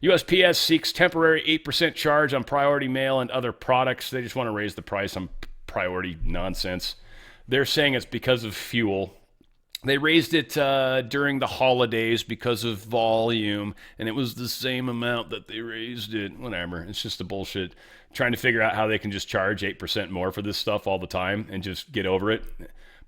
Speaker 2: USPS seeks temporary 8% charge on priority mail and other products. They just want to raise the price on priority nonsense. They're saying it's because of fuel. They raised it during the holidays because of volume, and it was the same amount that they raised it. Whatever. It's just the bullshit. Trying to figure out how they can just charge 8% more for this stuff all the time and just get over it.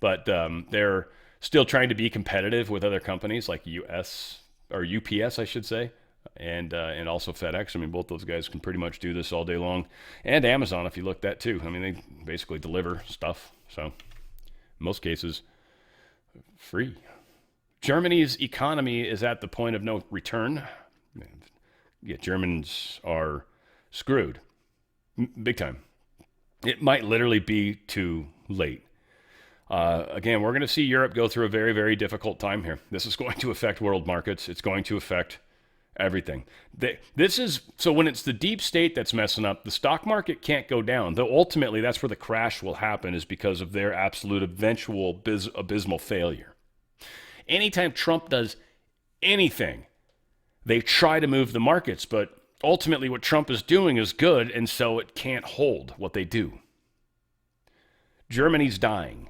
Speaker 2: But they're still trying to be competitive with other companies like UPS, I should say. And also FedEx. I mean, both those guys can pretty much do this all day long. And Amazon, if you look at that too. I mean, they basically deliver stuff. So, in most cases, free. Germany's economy is at the point of no return. Yeah, Germans are screwed. Big time. It might literally be too late. Again, we're going to see Europe go through a very, very difficult time here. This is going to affect world markets. It's going to affect everything. So when it's the deep state that's messing up, the stock market can't go down. Though ultimately, that's where the crash will happen, is because of their absolute eventual abysmal failure. Anytime Trump does anything, they try to move the markets, but ultimately what Trump is doing is good, and so it can't hold what they do. Germany's dying.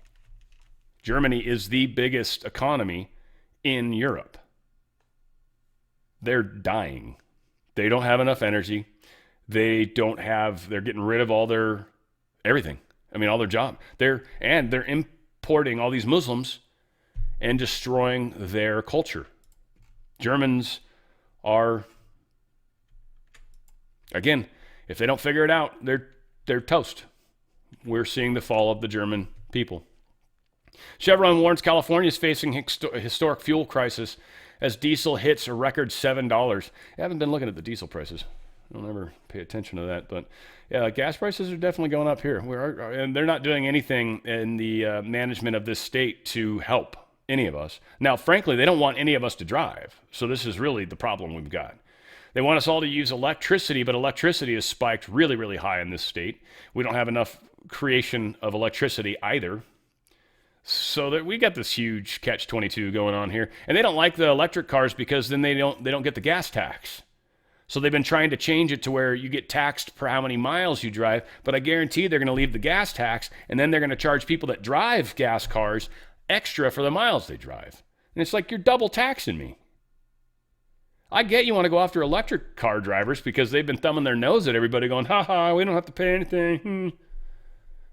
Speaker 2: Germany is the biggest economy in Europe. They're dying. They don't have enough energy. They're getting rid of all their everything. I mean, all their job. They're importing all these Muslims and destroying their culture. Germans are, again, if they don't figure it out, they're toast. We're seeing the fall of the German people. Chevron warns California is facing a historic fuel crisis as diesel hits a record $7. I haven't been looking at the diesel prices. I don't ever pay attention to that. But yeah, gas prices are definitely going up here. And they're not doing anything in the management of this state to help any of us. Now, frankly, they don't want any of us to drive. So this is really the problem we've got. They want us all to use electricity, but electricity is spiked really, really high in this state. We don't have enough creation of electricity either. So that we got this huge catch-22 going on here. And they don't like the electric cars because then they don't get the gas tax. So they've been trying to change it to where you get taxed per how many miles you drive, but I guarantee they're going to leave the gas tax, and then they're going to charge people that drive gas cars extra for the miles they drive. And it's like, you're double taxing me. I get you want to go after electric car drivers because they've been thumbing their nose at everybody going, ha, we don't have to pay anything.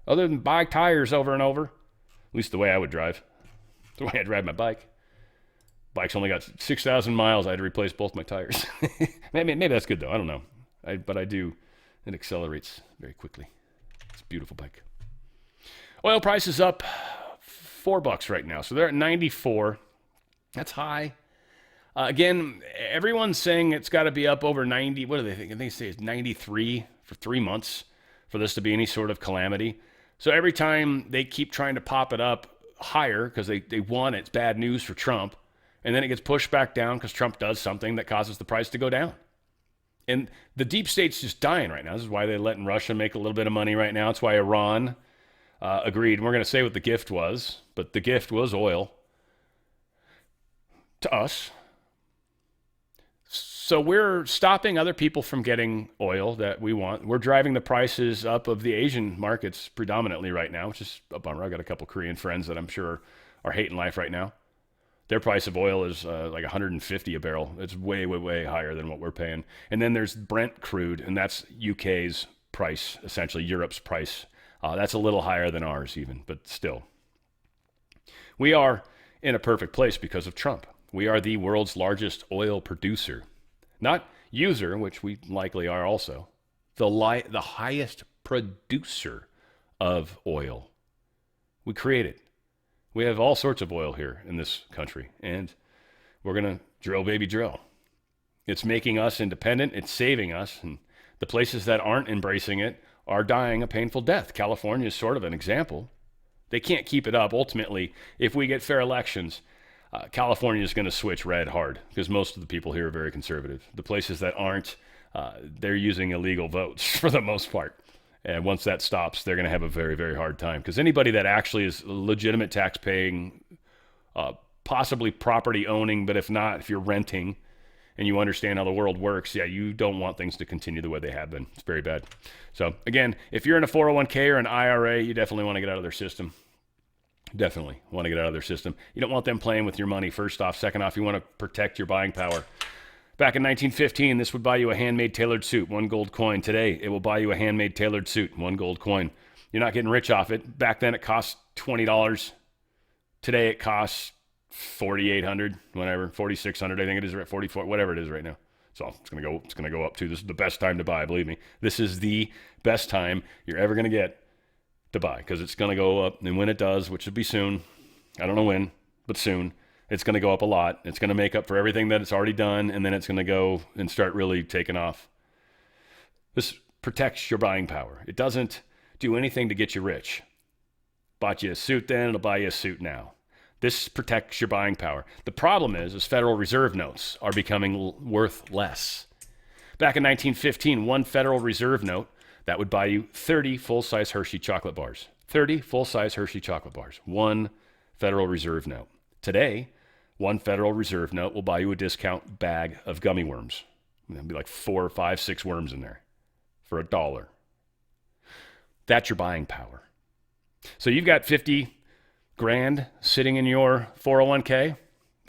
Speaker 2: Other than buy tires over and over. At least the way I would drive. The way I drive my bike. Bike's only got 6,000 miles. I had to replace both my tires. maybe that's good, though. I don't know. But I do. It accelerates very quickly. It's a beautiful bike. Oil price is up $4 right now. So they're at 94. That's high. Again, everyone's saying it's got to be up over 90. What do they think? They say it's 93 for 3 months for this to be any sort of calamity. So every time they keep trying to pop it up higher because they want it's bad news for Trump, and then it gets pushed back down because Trump does something that causes the price to go down. And the deep state's just dying right now. This is why they're letting Russia make a little bit of money right now. It's why Iran agreed. We're going to say what the gift was, but the gift was oil to us. So we're stopping other people from getting oil that we want. We're driving the prices up of the Asian markets predominantly right now, which is a bummer. I got a couple Korean friends that I'm sure are hating life right now. Their price of oil is like 150 a barrel. It's way, way, way higher than what we're paying. And then there's Brent crude, and that's UK's price, essentially Europe's price. That's a little higher than ours even, but still. We are in a perfect place because of Trump. We are the world's largest oil producer. Not user, which we likely are also. The highest producer of oil. We create it. We have all sorts of oil here in this country, and we're going to drill, baby, drill. It's making us independent. It's saving us, and the places that aren't embracing it are dying a painful death. California is sort of an example. They can't keep it up. Ultimately, if we get fair elections, California is going to switch red hard because most of the people here are very conservative. The places that aren't, they're using illegal votes for the most part. And once that stops, they're going to have a very, very hard time. Because anybody that actually is legitimate tax paying, possibly property owning, but if not, if you're renting and you understand how the world works, yeah, you don't want things to continue the way they have been. It's very bad. So again, if you're in a 401k or an IRA, you definitely want to get out of their system. Definitely want to get out of their system. You don't want them playing with your money, first off. Second off, you want to protect your buying power. Back in 1915, this would buy you a handmade tailored suit, 1 gold coin. Today, it will buy you a handmade tailored suit, 1 gold coin. You're not getting rich off it. Back then, it cost $20. Today, it costs $4,800, whatever, $4,600. I think it is right, $4,400, whatever it is right now. So it's gonna go up too. This is the best time to buy, believe me. This is the best time you're ever gonna get to buy because it's going to go up. And when it does, which will be soon, I don't know when, but soon, it's going to go up a lot. It's going to make up for everything that it's already done, and then it's going to go and start really taking off. This protects your buying power. It doesn't do anything to get you rich. Bought you a suit then, it'll buy you a suit now. This protects your buying power. The problem is Federal Reserve notes are becoming worth less. Back in 1915, 1 Federal Reserve note, that would buy you 30 full-size Hershey chocolate bars. 30 full-size Hershey chocolate bars. 1 Federal Reserve note. Today, 1 Federal Reserve note will buy you a discount bag of gummy worms. There'll be like 4, 5, 6 worms in there for $1. That's your buying power. So you've got 50 grand sitting in your 401k.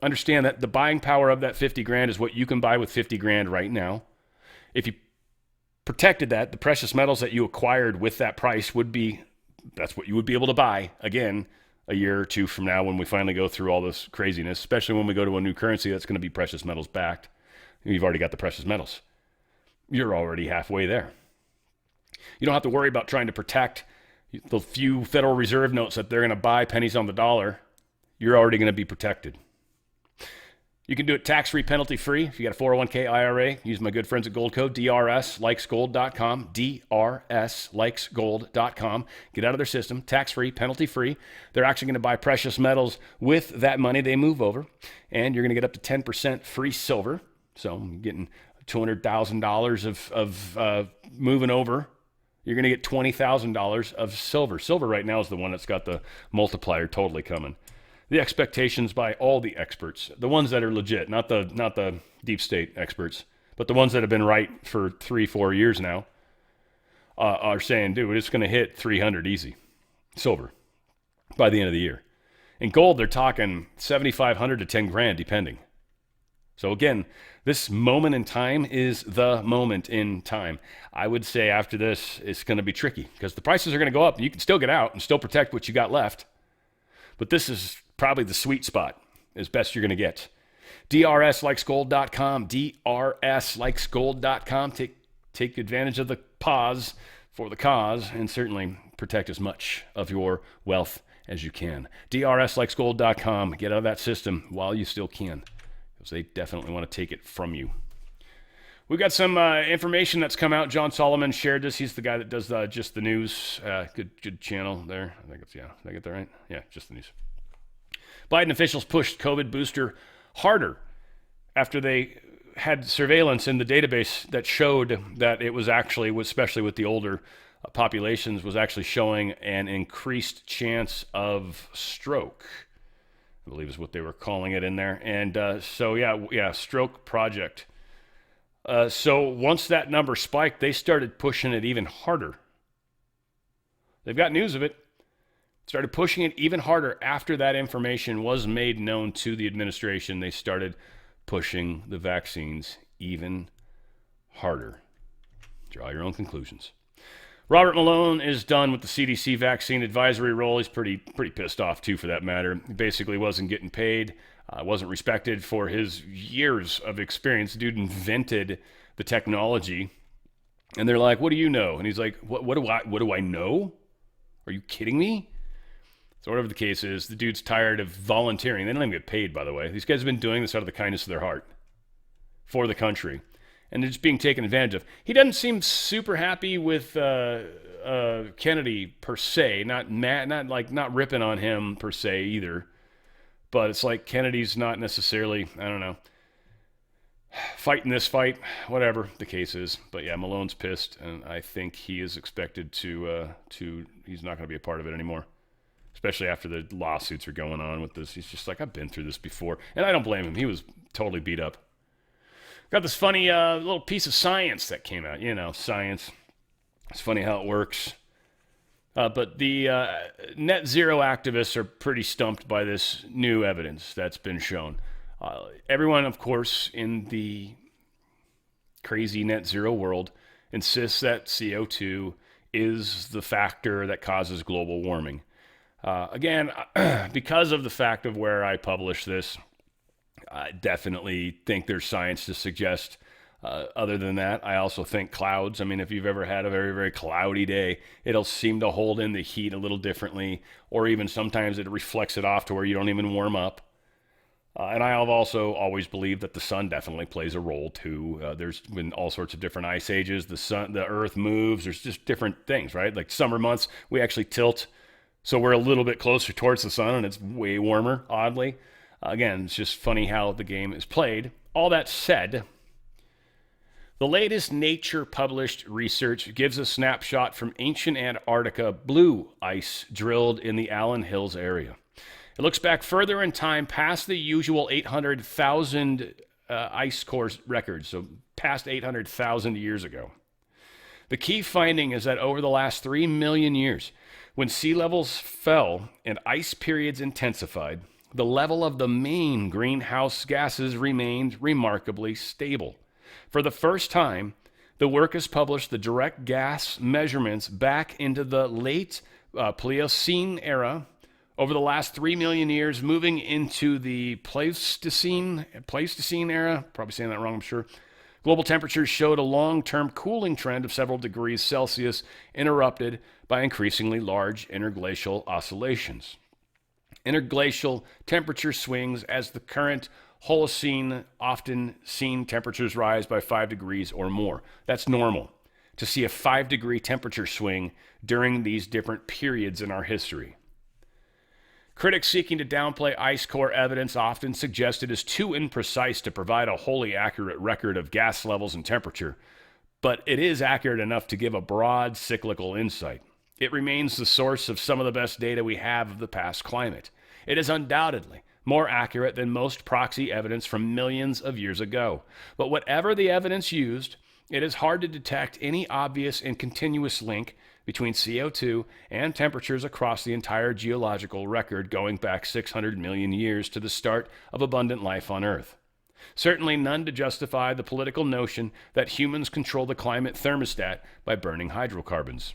Speaker 2: Understand that the buying power of that 50 grand is what you can buy with 50 grand right now. If you protected that, the precious metals that you acquired with that price that's what you would be able to buy again a year or two from now when we finally go through all this craziness, especially when we go to a new currency that's going to be precious metals backed. You've already got the precious metals. You're already halfway there. You don't have to worry about trying to protect the few Federal Reserve notes that they're going to buy pennies on the dollar. You're already going to be protected. You can do it tax-free, penalty-free. If you got a 401k IRA, use my good friends at Gold Code, drslikesgold.com, drslikesgold.com. Get out of their system, tax-free, penalty-free. They're actually going to buy precious metals with that money they move over, and you're going to get up to 10% free silver. So you're getting $200,000 of moving over. You're going to get $20,000 of silver. Silver right now is the one that's got the multiplier totally coming. The expectations by all the experts, the ones that are legit, not the deep state experts, but the ones that have been right for 3-4 years now, are saying, dude, it's going to hit 300 easy, silver, by the end of the year. In gold, they're talking 7,500 to 10 grand, depending. So again, this moment in time is the moment in time. I would say after this, it's going to be tricky because the prices are going to go up and you can still get out and still protect what you got left. But this is probably the sweet spot as best you're going to get. DRSlikesgold.com, DRSlikesgold.com. Take advantage of the pause for the cause and certainly protect as much of your wealth as you can. DRSlikesgold.com. Get out of that system while you still can. because they definitely want to take it from you. We've got some information that's come out. John Solomon shared this. He's the guy that does Just the News. Good channel there. I think it's, did I get that right? Yeah, Just the News. Biden officials pushed COVID booster harder after they had surveillance in the database that showed that it was actually, especially with the older populations, was actually showing an increased chance of stroke, I believe is what they were calling it in there. And stroke project. So once that number spiked, they started pushing it even harder. They've got news of it. Started pushing it even harder after that information was made known to the administration. They started pushing the vaccines even harder. Draw your own conclusions. Robert Malone is done with the CDC vaccine advisory role. He's pretty pissed off, too, for that matter. He basically wasn't getting paid. Wasn't respected for his years of experience. The dude invented the technology, and they're like, "What do you know?" And he's like, "What do I know? Are you kidding me?" So whatever the case is, the dude's tired of volunteering. They don't even get paid, by the way. These guys have been doing this out of the kindness of their heart for the country, and they're just being taken advantage of. He doesn't seem super happy with Kennedy per se. Not ripping on him per se either. But it's like Kennedy's not necessarily, I don't know, fighting this fight, whatever the case is. But yeah, Malone's pissed, and I think he is expected to he's not going to be a part of it anymore, especially after the lawsuits are going on with this. He's just like, I've been through this before. And I don't blame him. He was totally beat up. Got this funny little piece of science that came out. You know, science. It's funny how it works. But the net zero activists are pretty stumped by this new evidence that's been shown. Everyone, of course, in the crazy net zero world insists that CO2 is the factor that causes global warming. Again, because of the fact of where I publish this, I definitely think there's science to suggest other than that. I also think clouds. I mean, if you've ever had a very, very cloudy day, it'll seem to hold in the heat a little differently, or even sometimes it reflects it off to where you don't even warm up. And I have also always believed that the sun definitely plays a role too. There's been all sorts of different ice ages. The earth moves. There's just different things, right? Like summer months, we actually tilt, so we're a little bit closer towards the sun, and it's way warmer, oddly. Again, it's just funny how the game is played. All that said, the latest Nature published research gives a snapshot from ancient Antarctica blue ice drilled in the Allen Hills area. It looks back further in time past the usual 800,000 ice core records, so past 800,000 years ago. The key finding is that over the last 3 million years, when sea levels fell and ice periods intensified, the level of the main greenhouse gases remained remarkably stable. For the first time, the work has published the direct gas measurements back into the late Pliocene era over the last 3 million years, moving into the Pleistocene era. Probably saying that wrong, I'm sure. Global temperatures showed a long-term cooling trend of several degrees Celsius, interrupted by increasingly large interglacial oscillations. Interglacial temperature swings as the current Holocene often seen temperatures rise by 5 degrees or more. That's normal to see a 5-degree temperature swing during these different periods in our history. Critics seeking to downplay ice core evidence often suggest it is too imprecise to provide a wholly accurate record of gas levels and temperature, but it is accurate enough to give a broad cyclical insight. It remains the source of some of the best data we have of the past climate. It is undoubtedly more accurate than most proxy evidence from millions of years ago. But whatever the evidence used, it is hard to detect any obvious and continuous link between CO2 and temperatures across the entire geological record going back 600 million years to the start of abundant life on Earth. Certainly none to justify the political notion that humans control the climate thermostat by burning hydrocarbons.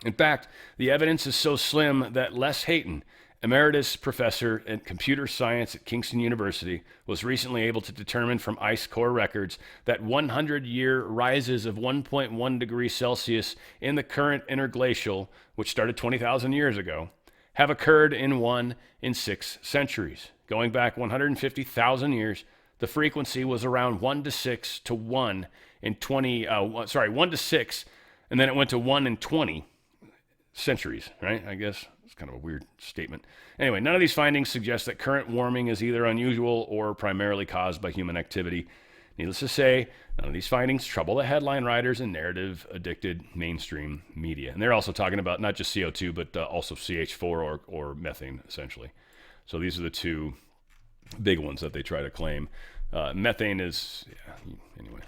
Speaker 2: In fact, the evidence is so slim that Les Hayton, emeritus professor in computer science at Kingston University, was recently able to determine from ice core records that 100-year rises of 1.1 degrees Celsius in the current interglacial, which started 20,000 years ago, have occurred in 1 in 6 centuries, going back 150,000 years the frequency was around 1 to 6 to 1 in 1 to 6, and then it went to 1 in 20 centuries, right? I guess it's kind of a weird statement. Anyway, none of these findings suggest that current warming is either unusual or primarily caused by human activity. Needless to say, none of these findings trouble the headline writers and narrative-addicted mainstream media. And they're also talking about not just CO2, but also CH4 or methane, essentially. So these are the two big ones that they try to claim. Methane is, anyway,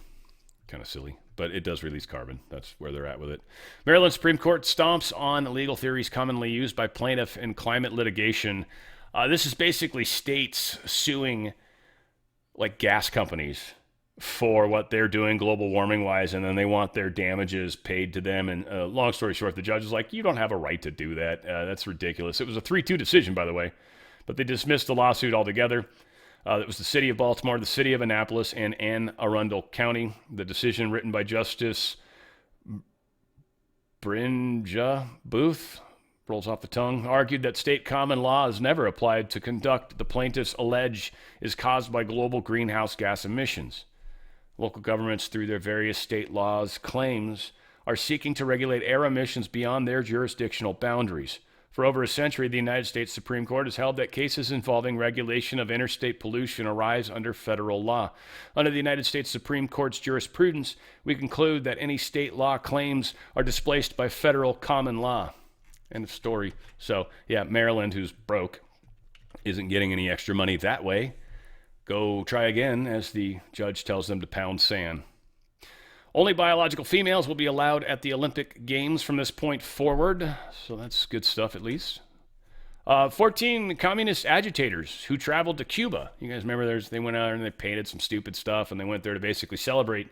Speaker 2: kind of silly, but it does release carbon. That's where they're at with it. Maryland Supreme Court stomps on legal theories commonly used by plaintiff in climate litigation. This is basically states suing like gas companies for what they're doing global warming wise, and then they want their damages paid to them. And long story short, the judge is like, you don't have a right to do that. That's ridiculous. It was a 3-2 decision, by the way, but they dismissed the lawsuit altogether. It was the city of Baltimore, the city of Annapolis, and Anne Arundel County. The decision, written by Justice Brinja Booth, rolls off the tongue, argued that state common law is never applied to conduct the plaintiffs allege is caused by global greenhouse gas emissions. Local governments, through their various state laws, claims, are seeking to regulate air emissions beyond their jurisdictional boundaries. For over a century, the United States Supreme Court has held that cases involving regulation of interstate pollution arise under federal law. Under the United States Supreme Court's jurisprudence, we conclude that any state law claims are displaced by federal common law. End of story. So, yeah, Maryland, who's broke, isn't getting any extra money that way. Go try again, as the judge tells them to pound sand. Only biological females will be allowed at the Olympic Games from this point forward. So that's good stuff, at least. 14 communist agitators who traveled to Cuba. You guys remember they went out and they painted some stupid stuff, and they went there to basically celebrate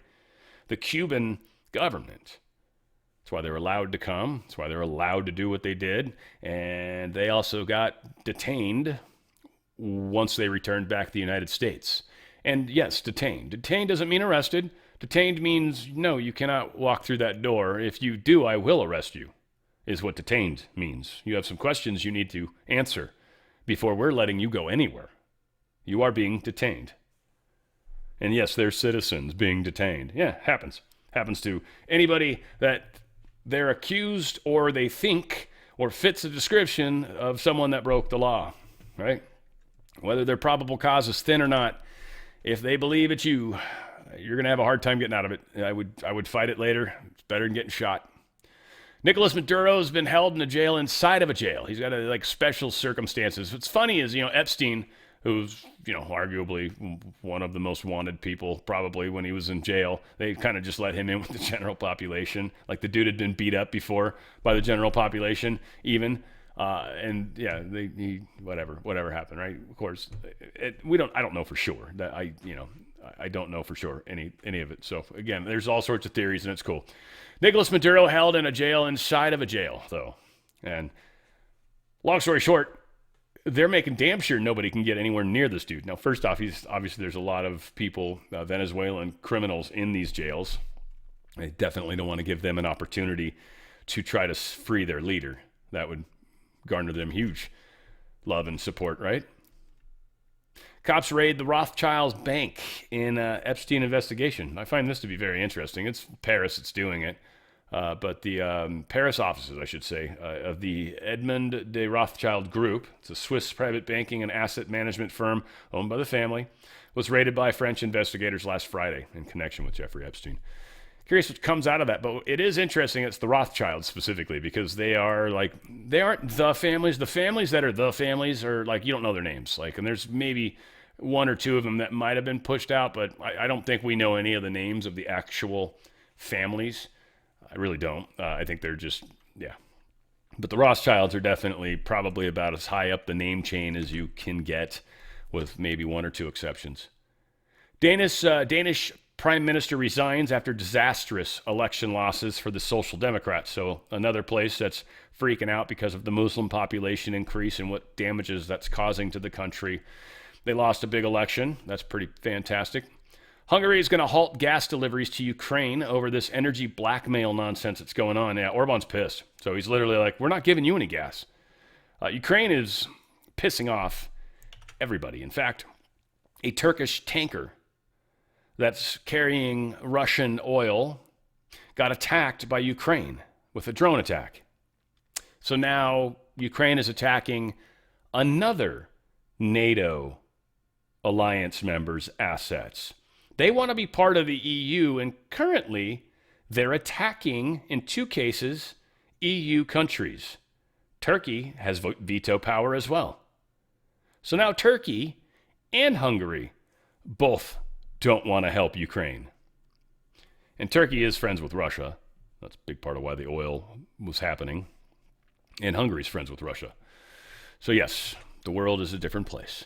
Speaker 2: the Cuban government. That's why they were allowed to come. That's why they were allowed to do what they did. And they also got detained once they returned back to the United States. And yes, detained. Detained doesn't mean arrested. Detained means, no, you cannot walk through that door. If you do, I will arrest you, is what detained means. You have some questions you need to answer before we're letting you go anywhere. You are being detained. And yes, they're citizens being detained. Yeah, happens. Happens to anybody that they're accused or they think or fits a description of someone that broke the law, right? Whether their probable cause is thin or not, if they believe it's you, you're going to have a hard time getting out of it. I would fight it later. It's better than getting shot. Nicolas Maduro has been held in a jail inside of a jail. He's got special circumstances. What's funny is, Epstein, who's, arguably one of the most wanted people probably when he was in jail, they kind of just let him in with the general population. Like the dude had been beat up before by the general population even. And yeah, whatever happened, right? Of course, I don't know for sure that I don't know for sure any of it. So again, there's all sorts of theories, and it's cool. Nicolas Maduro held in a jail inside of a jail, though. And long story short, they're making damn sure nobody can get anywhere near this dude. Now, first off, obviously there's a lot of people, Venezuelan criminals in these jails. They definitely don't want to give them an opportunity to try to free their leader. That would garner them huge love and support, right? Cops raid the Rothschilds bank in Epstein investigation. I find this to be very interesting. It's Paris that's doing it. But the Paris offices, I should say, of the Edmond de Rothschild Group, it's a Swiss private banking and asset management firm owned by the family, was raided by French investigators last Friday in connection with Jeffrey Epstein. Curious what comes out of that, but it is interesting it's the Rothschilds specifically, because they aren't the families. The families that are the families are you don't know their names. And there's maybe one or two of them that might have been pushed out, but I don't think we know any of the names of the actual families. I really don't. I think they're just, yeah. But the Rothschilds are definitely probably about as high up the name chain as you can get, with maybe one or two exceptions. Danish Prime Minister resigns after disastrous election losses for the Social Democrats. So another place that's freaking out because of the Muslim population increase and what damages that's causing to the country. They lost a big election. That's pretty fantastic. Hungary is going to halt gas deliveries to Ukraine over this energy blackmail nonsense that's going on. Yeah, Orban's pissed. So he's literally like, we're not giving you any gas. Ukraine is pissing off everybody. In fact, a Turkish tanker that's carrying Russian oil got attacked by Ukraine with a drone attack. So now Ukraine is attacking another NATO alliance member's assets. They want to be part of the EU, and currently they're attacking, in 2 cases, EU countries. Turkey has veto power as well. So now Turkey and Hungary both don't want to help Ukraine. And Turkey is friends with Russia. That's a big part of why the oil was happening. And Hungary's friends with Russia. So yes, the world is a different place.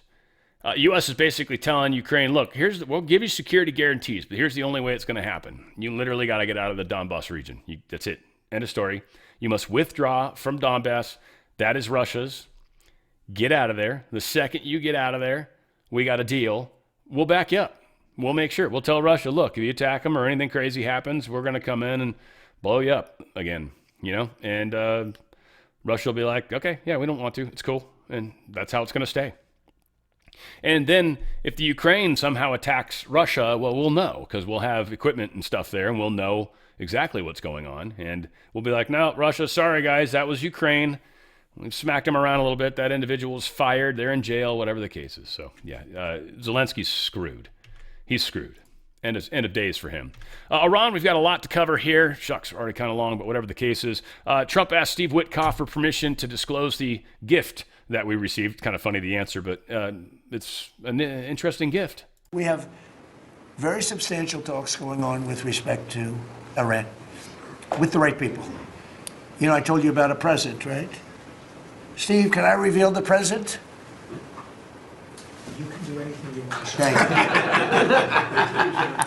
Speaker 2: U.S. is basically telling Ukraine, look, we'll give you security guarantees, but here's the only way it's going to happen. You literally got to get out of the Donbass region. That's it. End of story. You must withdraw from Donbass. That is Russia's. Get out of there. The second you get out of there, we got a deal. We'll back you up. We'll make sure. We'll tell Russia, look, if you attack them or anything crazy happens, we're going to come in and blow you up again, And Russia will be like, okay, yeah, we don't want to. It's cool. And that's how it's going to stay. And then if the Ukraine somehow attacks Russia, well, we'll know because we'll have equipment and stuff there and we'll know exactly what's going on. And we'll be like, no, Russia, sorry, guys, that was Ukraine. We've smacked them around a little bit. That individual was fired. They're in jail, whatever the case is. So, yeah, Zelensky's screwed. He's screwed. End of days for him. Iran, we've got a lot to cover here. Shucks, already kind of long, but whatever the case is. Trump asked Steve Witkoff for permission to disclose the gift that we received. Kind of funny, the answer, but it's an interesting gift.
Speaker 12: We have very substantial talks going on with respect to Iran, with the right people. I told you about a present, right? Steve, can I reveal the present?
Speaker 13: You can do anything you want.
Speaker 12: Thank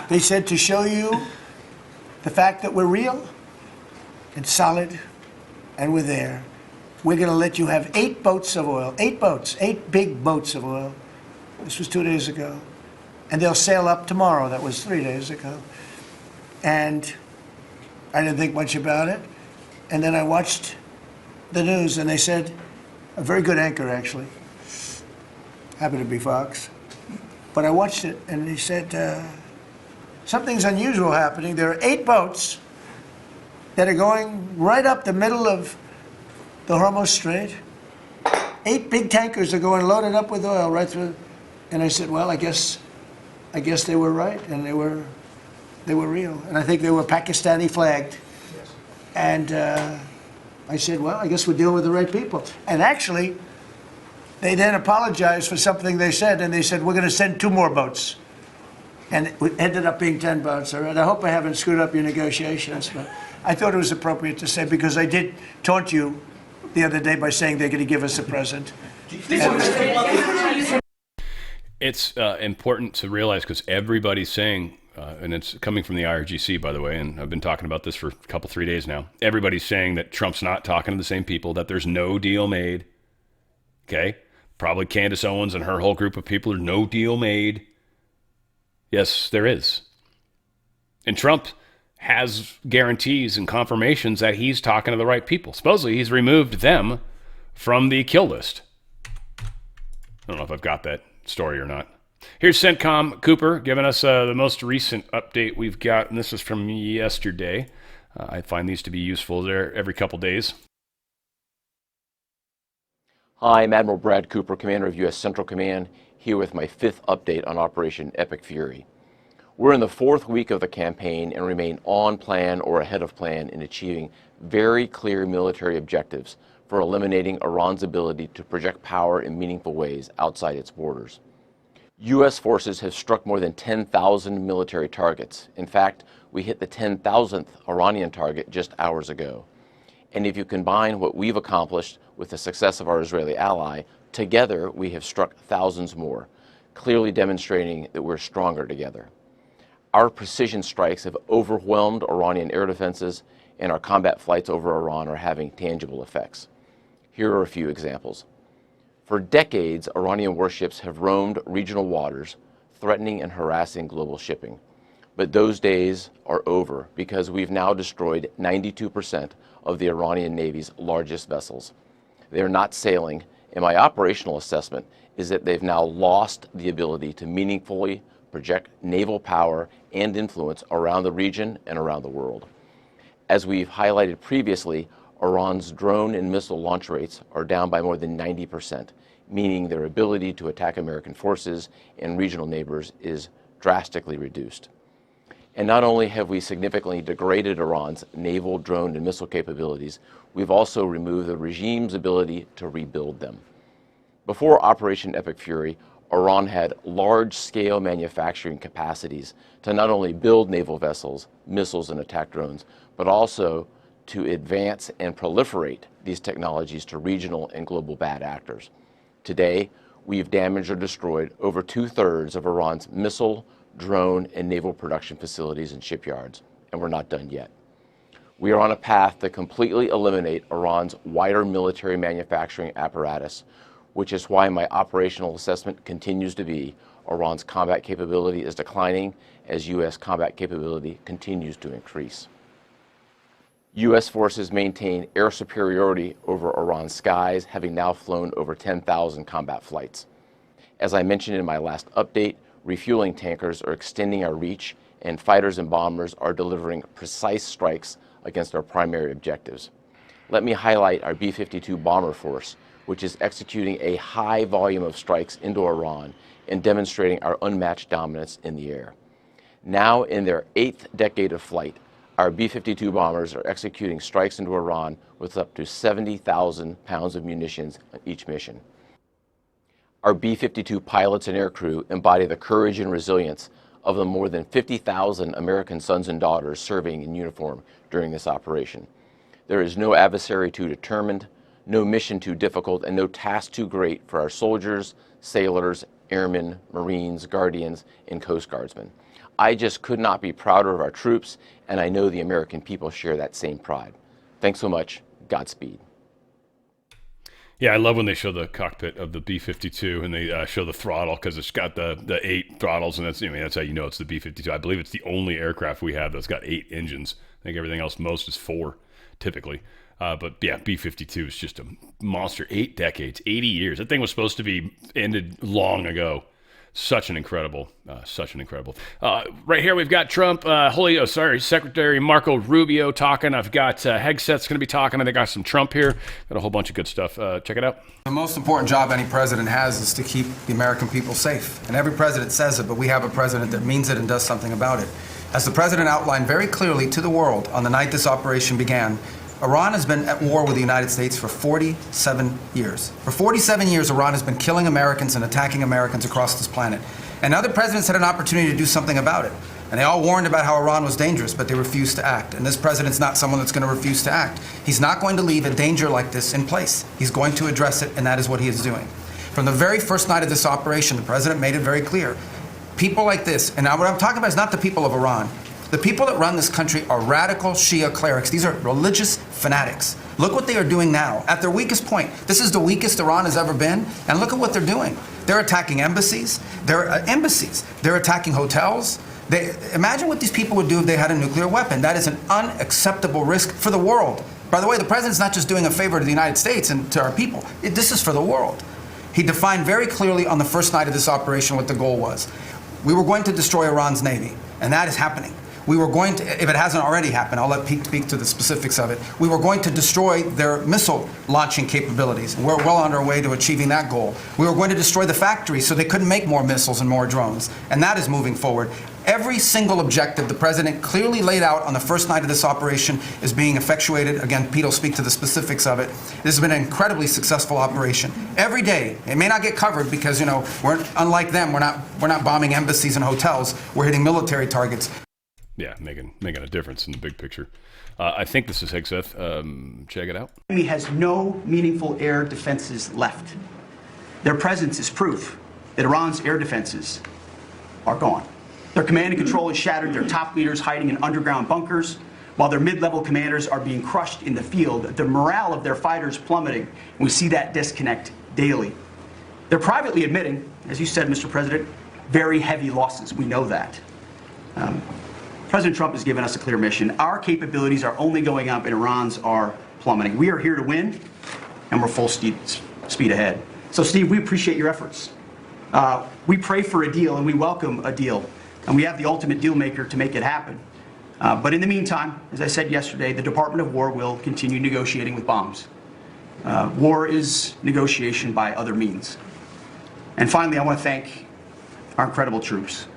Speaker 12: you. They said to show you the fact that we're real and solid and we're there, we're going to let you have 8 boats of oil, 8 boats, 8 big boats of oil. This was 2 days ago. And they'll sail up tomorrow. That was 3 days ago. And I didn't think much about it. And then I watched the news and they said, a very good anchor actually, happened to be Fox. But I watched it and he said, something's unusual happening. There are 8 boats that are going right up the middle of the Hormuz Strait. 8 big tankers are going loaded up with oil right through. And I said, well, I guess they were right and they were real. And I think they were Pakistani flagged. Yes. And I said, well, I guess we're dealing with the right people. And actually, they then apologized for something they said, and they said, we're going to send 2 more boats. And it ended up being 10 boats. All right? I hope I haven't screwed up your negotiations, but I thought it was appropriate to say, because I did taunt you the other day by saying they're going to give us a present.
Speaker 2: It's important to realize, because everybody's saying, and it's coming from the IRGC, by the way, and I've been talking about this for a 3 days now. Everybody's saying that Trump's not talking to the same people, that there's no deal made. Okay? Probably Candace Owens and her whole group of people, there's no deal made. Yes, there is. And Trump has guarantees and confirmations that he's talking to the right people. Supposedly, he's removed them from the kill list. I don't know if I've got that story or not. Here's CENTCOM Cooper giving us the most recent update we've got, and this is from yesterday. I find these to be useful there every couple days.
Speaker 14: Hi, I'm Admiral Brad Cooper, Commander of U.S. Central Command, here with my 5th update on Operation Epic Fury. We're in the 4th week of the campaign and remain on plan or ahead of plan in achieving very clear military objectives for eliminating Iran's ability to project power in meaningful ways outside its borders. U.S. forces have struck more than 10,000 military targets. In fact, we hit the 10,000th Iranian target just hours ago. And if you combine what we've accomplished with the success of our Israeli ally, together we have struck thousands more, clearly demonstrating that we're stronger together. Our precision strikes have overwhelmed Iranian air defenses, and our combat flights over Iran are having tangible effects. Here are a few examples. For decades, Iranian warships have roamed regional waters, threatening and harassing global shipping. But those days are over because we've now destroyed 92% of the Iranian Navy's largest vessels. They are not sailing, And my operational assessment is that they've now lost the ability to meaningfully project naval power and influence around the region and around the world. As we've highlighted previously, Iran's drone and missile launch rates are down by more than 90%, meaning their ability to attack American forces and regional neighbors is drastically reduced. And not only have we significantly degraded Iran's naval, drone, and missile capabilities, we've also removed the regime's ability to rebuild them. Before Operation Epic Fury, Iran had large-scale manufacturing capacities to not only build naval vessels, missiles, and attack drones, but also to advance and proliferate these technologies to regional and global bad actors. Today, we've damaged or destroyed over 2/3 of Iran's missile, drone, and naval production facilities and shipyards, and we're not done yet. We are on a path to completely eliminate Iran's wider military manufacturing apparatus, which is why my operational assessment continues to be Iran's combat capability is declining as U.S. combat capability continues to increase. U.S. forces maintain air superiority over Iran's skies, having now flown over 10,000 combat flights. As I mentioned in my last update, refueling tankers are extending our reach, and fighters and bombers are delivering precise strikes against our primary objectives. Let me highlight our B-52 bomber force, which is executing a high volume of strikes into Iran and demonstrating our unmatched dominance in the air. Now in their 8th decade of flight, our B-52 bombers are executing strikes into Iran with up to 70,000 pounds of munitions on each mission. Our B-52 pilots and aircrew embody the courage and resilience of the more than 50,000 American sons and daughters serving in uniform during this operation. There is no adversary too determined, no mission too difficult, and no task too great for our soldiers, sailors, airmen, Marines, Guardians, and Coast Guardsmen. I just could not be prouder of our troops, and I know the American people share that same pride. Thanks so much. Godspeed.
Speaker 2: Yeah, I love when they show the cockpit of the B-52 and they show the throttle because it's got the 8 throttles, and that's how you know it's the B-52. I believe it's the only aircraft we have that's got 8 engines. I think everything else, most is 4, typically. But yeah, B-52 is just a monster. 8 decades, 80 years. That thing was supposed to be ended long ago. Such an incredible. Right here we've got Trump, Secretary Marco Rubio talking. I've got Hegseth's going to be talking, and I got some Trump here. Got a whole bunch of good stuff. Check it out.
Speaker 13: The most important job any president has is to keep the American people safe. And every president says it, but we have a president that means it and does something about it. As the president outlined very clearly to the world on the night this operation began, Iran has been at war with the United States for 47 years. For 47 years, Iran has been killing Americans and attacking Americans across this planet. And other presidents had an opportunity to do something about it. And they all warned about how Iran was dangerous, but they refused to act. And this president's not someone that's going to refuse to act. He's not going to leave a danger like this in place. He's going to address it, and that is what he is doing. From the very first night of this operation, the president made it very clear. People like this, and now what I'm talking about is not the people of Iran. The people that run this country are radical Shia clerics. These are religious fanatics. Look what they are doing now. At their weakest point, this is the weakest Iran has ever been, and look at what they're doing. They're attacking embassies. They're attacking hotels. Imagine what these people would do if they had a nuclear weapon. That is an unacceptable risk for the world. By the way, the president's not just doing a favor to the United States and to our people. This is for the world. He defined very clearly on the first night of this operation what the goal was. We were going to destroy Iran's Navy, and that is happening. We were going to, if it hasn't already happened, I'll let Pete speak to the specifics of it. We were going to destroy their missile launching capabilities. We're well on our way to achieving that goal. We were going to destroy the factories so they couldn't make more missiles and more drones. And that is moving forward. Every single objective the president clearly laid out on the first night of this operation is being effectuated. Again, Pete will speak to the specifics of it. This has been an incredibly successful operation. Every day, it may not get covered because, we're unlike them. We're not bombing embassies and hotels. We're hitting military targets.
Speaker 2: Yeah, making a difference in the big picture. I think this is Hegseth. Check it out.
Speaker 15: The enemy has no meaningful air defenses left. Their presence is proof that Iran's air defenses are gone. Their command and control is shattered, their top leaders hiding in underground bunkers, while their mid-level commanders are being crushed in the field. The morale of their fighters plummeting. We see that disconnect daily. They're privately admitting, as you said, Mr. President, very heavy losses. We know that. President Trump has given us a clear mission. Our capabilities are only going up and Iran's are plummeting. We are here to win, and we're full speed ahead. So, Steve, we appreciate your efforts. We pray for a deal and we welcome a deal, and we have the ultimate deal maker to make it happen. But in the meantime, as I said yesterday, the Department of War will continue negotiating with bombs. War is negotiation by other means. And finally, I want to thank our incredible troops.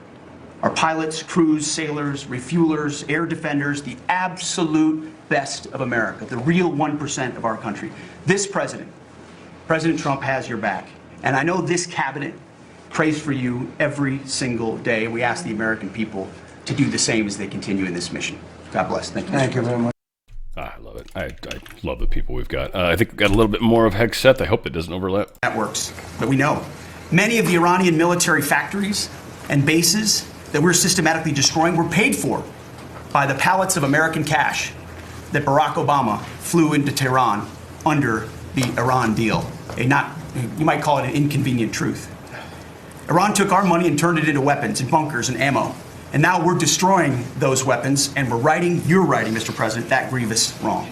Speaker 15: Our pilots, crews, sailors, refuelers, air defenders, the absolute best of America, the real 1% of our country. This president, President Trump, has your back. And I know this cabinet prays for you every single day. We ask the American people to do the same as they continue in this mission. God bless. Thank you.
Speaker 12: Thank you very much.
Speaker 2: I love it. I love the people we've got. I think we've got a little bit more of Hegseth. I hope it doesn't overlap.
Speaker 15: That works. But we know many of the Iranian military factories and bases that we're systematically destroying were paid for by the pallets of American cash that Barack Obama flew into Tehran under the Iran deal. You might call it an inconvenient truth. Iran took our money and turned it into weapons and bunkers and ammo. And now we're destroying those weapons, and you're righting, Mr. President, that grievous wrong.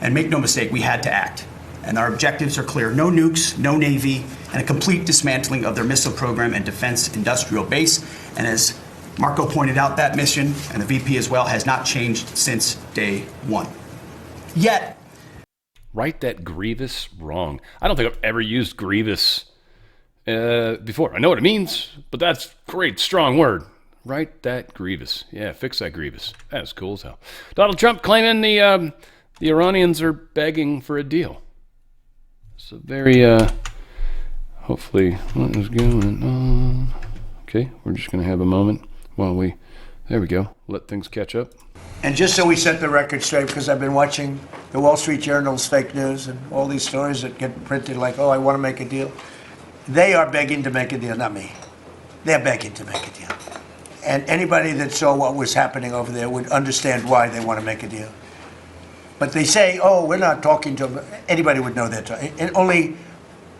Speaker 15: And make no mistake, we had to act. And our objectives are clear. No nukes, no Navy, and a complete dismantling of their missile program and defense industrial base. And as Marco pointed out, that mission, and the VP as well, has not changed since day one. Yet,
Speaker 2: right that grievous wrong. I don't think I've ever used grievous before. I know what it means, but that's a great, strong word. Right that grievous. Yeah, fix that grievous. That's cool as hell. Donald Trump claiming the Iranians are begging for a deal. It's a very, hopefully, what is going on? Okay, we're just going to have a moment while there we go, let things catch up.
Speaker 12: And just so we set the record straight, because I've been watching the Wall Street Journal's fake news and all these stories that get printed like, oh, I want to make a deal. They are begging to make a deal, not me. They're begging to make a deal. And anybody that saw what was happening over there would understand why they want to make a deal. But they say, oh, we're not talking to them. Anybody would know that. And only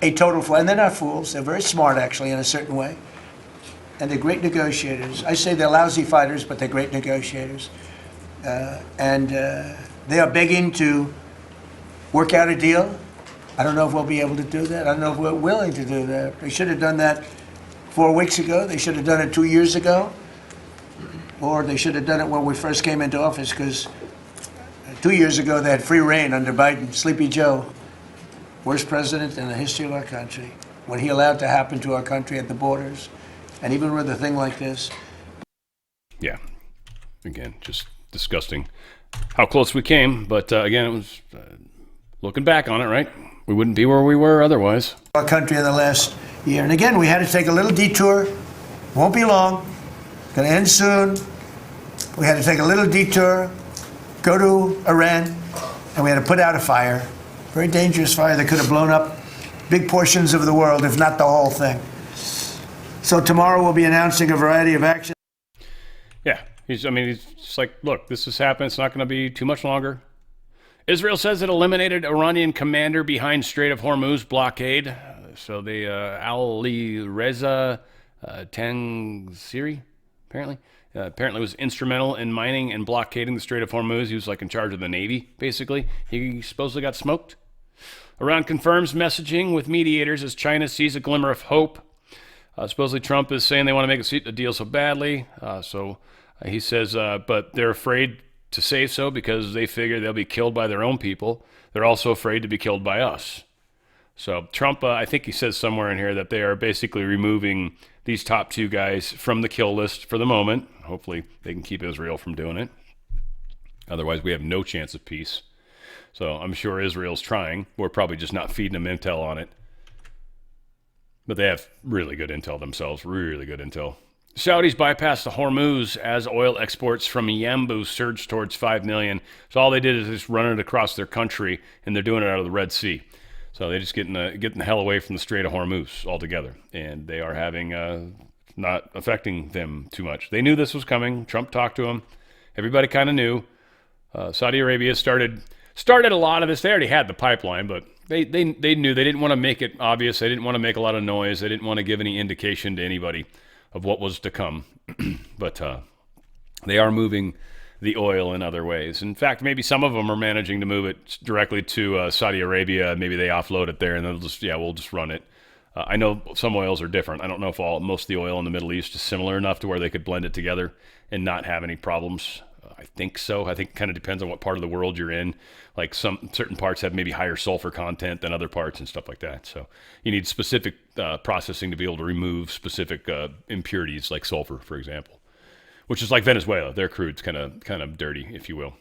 Speaker 12: a total fool. And they're not fools. They're very smart, actually, in a certain way. And they're great negotiators. I say they're lousy fighters, but they're great negotiators. And they are begging to work out a deal. I don't know if we'll be able to do that. I don't know if we're willing to do that. They should have done that 4 weeks ago. They should have done it 2 years ago. Or they should have done it when we first came into office, because 2 years ago they had free reign under Biden. Sleepy Joe, worst president in the history of our country. What he allowed to happen to our country at the borders, and even with a thing like this.
Speaker 2: Yeah, again, just disgusting how close we came. But again, it was looking back on it, right? We wouldn't be where we were otherwise.
Speaker 12: Our country in the last year. And again, we had to take a little detour. Won't be long. Going to end soon. We had to take a little detour, go to Iran, and we had to put out a fire. Very dangerous fire that could have blown up big portions of the world, if not the whole thing. So tomorrow we'll be announcing a variety of actions.
Speaker 2: Yeah, he's just like, look, this has happened. It's not going to be too much longer. Israel says it eliminated Iranian commander behind Strait of Hormuz blockade. So the Ali Reza Tangsiri, apparently was instrumental in mining and blockading the Strait of Hormuz. He was like in charge of the Navy, basically. He supposedly got smoked. Iran confirms messaging with mediators as China sees a glimmer of hope. Supposedly Trump is saying they want to make a deal so badly. He says, but they're afraid to say so because they figure they'll be killed by their own people. They're also afraid to be killed by us. So Trump, I think he says somewhere in here that they are basically removing these top two guys from the kill list for the moment. Hopefully they can keep Israel from doing it. Otherwise, we have no chance of peace. So I'm sure Israel's trying. We're probably just not feeding them intel on it. But they have really good intel themselves, really good intel. Saudis bypassed the Hormuz as oil exports from Yanbu surged towards 5 million. So all they did is just run it across their country, and they're doing it out of the Red Sea. So they're just getting the hell away from the Strait of Hormuz altogether. And they are having, not affecting them too much. They knew this was coming. Trump talked to them. Everybody kind of knew. Saudi Arabia started a lot of this. They already had the pipeline, but they knew they didn't want to make it obvious. They didn't want to make a lot of noise. They didn't want to give any indication to anybody of what was to come. But they are moving the oil in other ways. In fact, maybe some of them are managing to move it directly to Saudi Arabia. Maybe they offload it there, and they'll just, we'll just run it. I know some oils are different. I don't know if most of the oil in the Middle East is similar enough to where they could blend it together and not have any problems. I think so. I think it kind of depends on what part of the world you're in. Like certain parts have maybe higher sulfur content than other parts and stuff like that. So you need specific processing to be able to remove specific impurities like sulfur, for example, which is like Venezuela. Their crude's kind of dirty, if you will.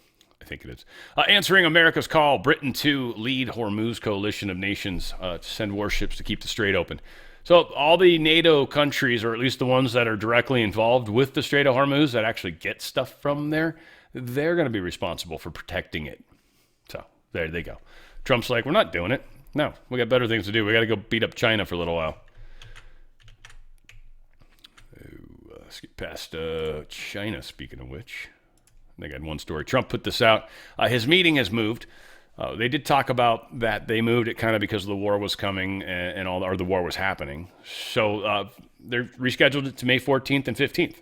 Speaker 2: I think it is. Answering America's call, Britain to lead Hormuz coalition of nations to send warships to keep the Strait open. So all the NATO countries, or at least the ones that are directly involved with the Strait of Hormuz that actually get stuff from there, they're going to be responsible for protecting it. So there they go. Trump's like, we're not doing it. No, we got better things to do. We got to go beat up China for a little while. Let's get past China, speaking of which. I think I had one story. Trump put this out. His meeting has moved. They did talk about that they moved it kind of because the war was coming or the war was happening. So they rescheduled it to May 14th and 15th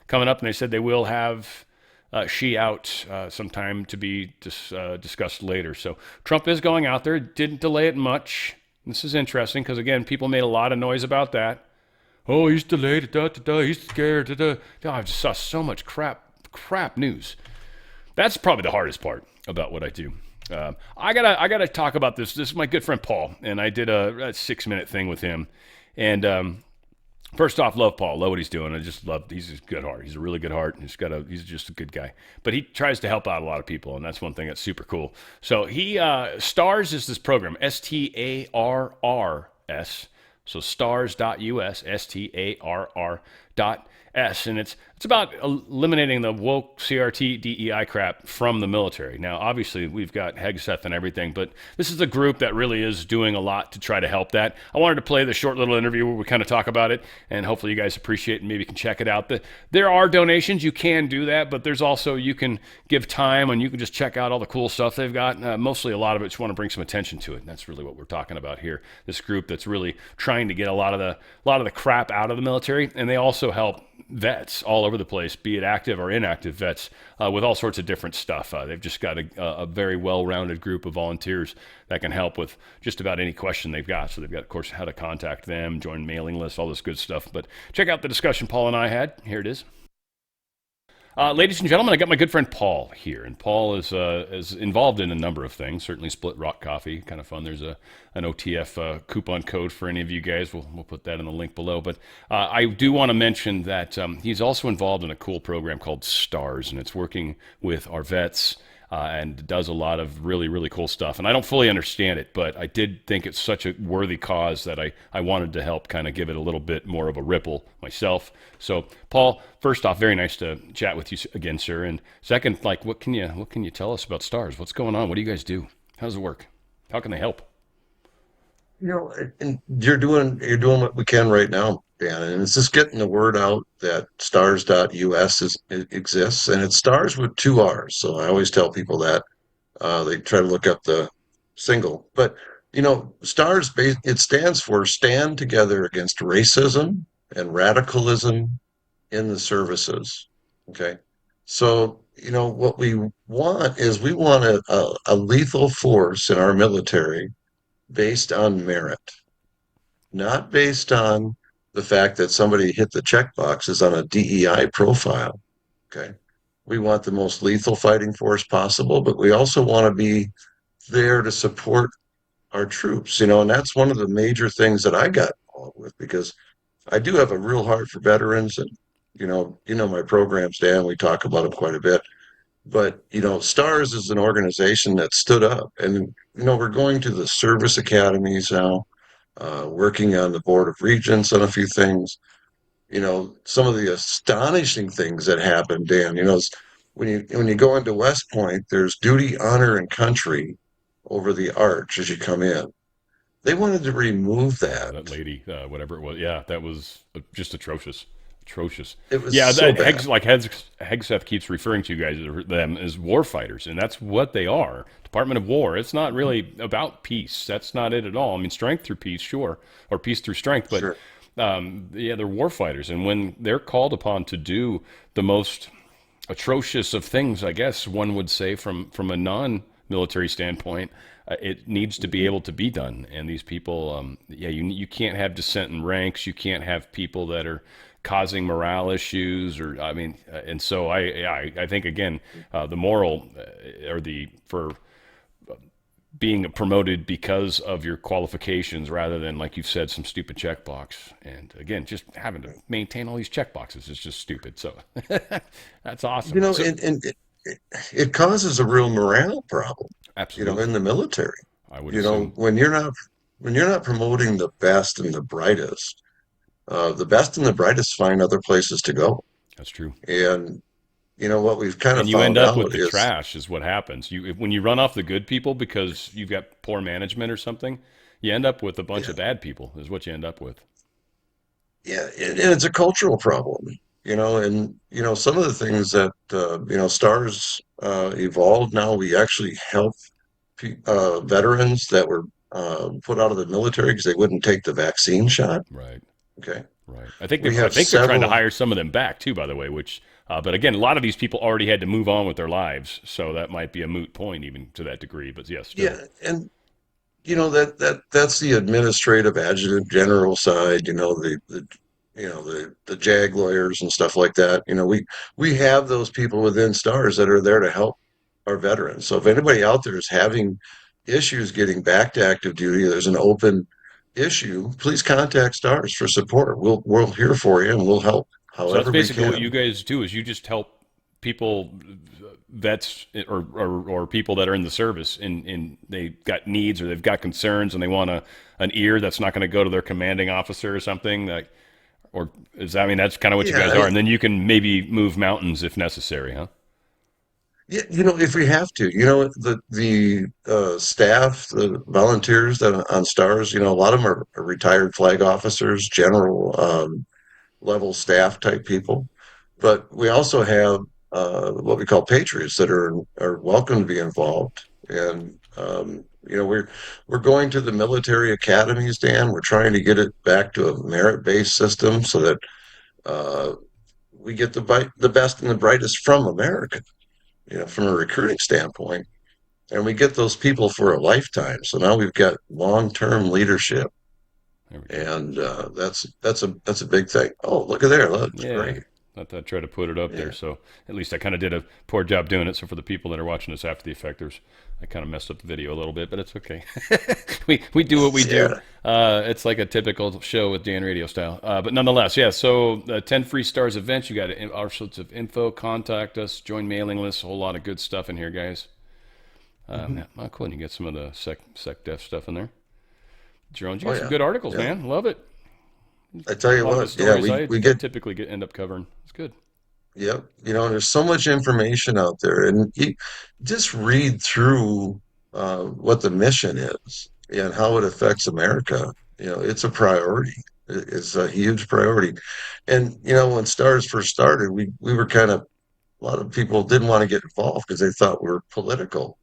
Speaker 2: coming up, and they said they will have she out sometime to be discussed later. So Trump is going out there. Didn't delay it much. This is interesting because, again, people made a lot of noise about that. Oh, he's delayed. He's scared. I just saw so much crap news. That's probably the hardest part about what I do. I gotta talk about this. This is my good friend Paul, and I did a 6-minute thing with him. And first off, love Paul, love what he's doing. He's a good heart. He's a really good heart. He's just a good guy. But he tries to help out a lot of people, and that's one thing that's super cool. So STARS is this program, STARRS. So stars.us, STARR.S, and it's about eliminating the woke CRT DEI crap from the military. Now, obviously, we've got Hegseth and everything, but this is a group that really is doing a lot to try to help that. I wanted to play the short little interview where we kind of talk about it, and hopefully you guys appreciate it and maybe can check it out. There are donations. You can do that, but there's also, you can give time and you can just check out all the cool stuff they've got. Mostly a lot of it, just want to bring some attention to it, and that's really what we're talking about here. This group that's really trying to get a lot of the crap out of the military, and they also help vets all over the place, be it active or inactive vets, with all sorts of different stuff. They've just got a very well-rounded group of volunteers that can help with just about any question they've got. So they've got, of course, how to contact them, join mailing lists, all this good stuff. But check out the discussion Paul and I had. Here it is. Ladies and gentlemen, I got my good friend Paul here, and Paul is involved in a number of things. Certainly Split Rock Coffee, kind of fun. There's an OTF coupon code for any of you guys. We'll put that in the link below. But I do want to mention that he's also involved in a cool program called STARS, and it's working with our vets and does a lot of really, really cool stuff. And I don't fully understand it, but I did think it's such a worthy cause that I wanted to help kind of give it a little bit more of a ripple myself. So, Paul, first off, very nice to chat with you again, sir. And second, what can you tell us about STARS? What's going on? What do you guys do? How does it work? How can they help?
Speaker 16: And you're doing what we can right now, Dan, and it's just getting the word out that stars.us exists, and it stars with 2 R's. So I always tell people that they try to look up the single, but stars it stands for Stand Together Against Racism and Radicalism in the Services. Okay, so what we want is we want a lethal force in our military based on merit, not based on the fact that somebody hit the check boxes on a DEI profile. Okay. We want the most lethal fighting force possible, but we also want to be there to support our troops, and that's one of the major things that I got involved with, because I do have a real heart for veterans, and my programs, Dan, we talk about them quite a bit. But, STARS is an organization that stood up, and, we're going to the service academies now, working on the Board of Regents on a few things. Some of the astonishing things that happen, Dan, when you go into West Point, there's duty, honor, and country over the arch as you come in. They wanted to remove that.
Speaker 2: That lady, whatever it was. Yeah, that was just atrocious.
Speaker 16: It was
Speaker 2: so bad. Hegseth keeps referring to you guys, them as war fighters, and that's what they are. Department of War. It's not really about peace. That's not it at all. I mean, strength through peace, sure, or peace through strength, but
Speaker 16: Sure.
Speaker 2: They're war fighters, and when they're called upon to do the most, atrocious of things, I guess one would say from a non-military standpoint. It needs to be able to be done. And these people, you can't have dissent in ranks. You can't have people that are causing morale issues, and so I think again, the moral for being promoted because of your qualifications rather than, like you've said, some stupid checkbox. And again, just having to maintain all these checkboxes is just stupid. So that's awesome.
Speaker 16: You know, and it causes a real morale problem.
Speaker 2: Absolutely.
Speaker 16: You know, in the military.
Speaker 2: I would
Speaker 16: know, when you're not promoting the best and the brightest, the best and the brightest find other places to go.
Speaker 2: That's true.
Speaker 16: And you know what we've kind of
Speaker 2: you
Speaker 16: found
Speaker 2: end up
Speaker 16: out
Speaker 2: with the
Speaker 16: is
Speaker 2: trash is what happens. When you run off the good people because you've got poor management or something, you end up with a bunch of bad people is what you end up with.
Speaker 16: Yeah, and it's a cultural problem, you know, and you know some of the things that STARS evolved. Now we actually help veterans that were put out of the military because they wouldn't take the vaccine shot.
Speaker 2: Right.
Speaker 16: Okay.
Speaker 2: Right. I think they're trying to hire some of them back too, by the way, which but again, a lot of these people already had to move on with their lives, so that might be a moot point even to that degree. But yes.
Speaker 16: Yeah, and you know that's the administrative adjutant general side. You know the JAG lawyers and stuff like that. You know we have those people within STARS that are there to help our veterans. So if anybody out there is having issues getting back to active duty, there's an open issue, please contact STARS for support. We're here for you and we'll help however
Speaker 2: so that's basically
Speaker 16: we can.
Speaker 2: What you guys do is you just help people, vets or people that are in the service and they've got needs or they've got concerns and they want an ear that's not going to go to their commanding officer or something that's kind of what you guys are. And then you can maybe move mountains if necessary, huh?
Speaker 16: Yeah, you know, if we have to, you know, the staff, the volunteers that are on STARS, you know, a lot of them are retired flag officers, general level staff type people. But we also have what we call patriots that are welcome to be involved. And you know, we're going to the military academies, Dan. We're trying to get it back to a merit-based system so that we get the best and the brightest from America. You know, from a recruiting standpoint, and we get those people for a lifetime. So now we've got long-term leadership, and that's a big thing. Oh, look at there, that's great.
Speaker 2: I try to put it up there, so at least I kind of did a poor job doing it. So for the people that are watching this after the effect, I kind of messed up the video a little bit, but it's okay. we do what we do. It's like a typical show with Dan Radio style, but nonetheless, yeah. So 10 free STARS events. You got all sorts of info. Contact us. Join mailing lists. A whole lot of good stuff in here, guys. Yeah, cool. And you get some of the sec def stuff in there. Jerome, you got some good articles, man. Love it.
Speaker 16: I tell you what, we
Speaker 2: typically end up covering. It's good.
Speaker 16: Yep. You know, there's so much information out there, and you just read through what the mission is and how it affects America. You know, it's a priority. It's a huge priority. And, you know, when STARS first started, we were a lot of people didn't want to get involved because they thought we were political.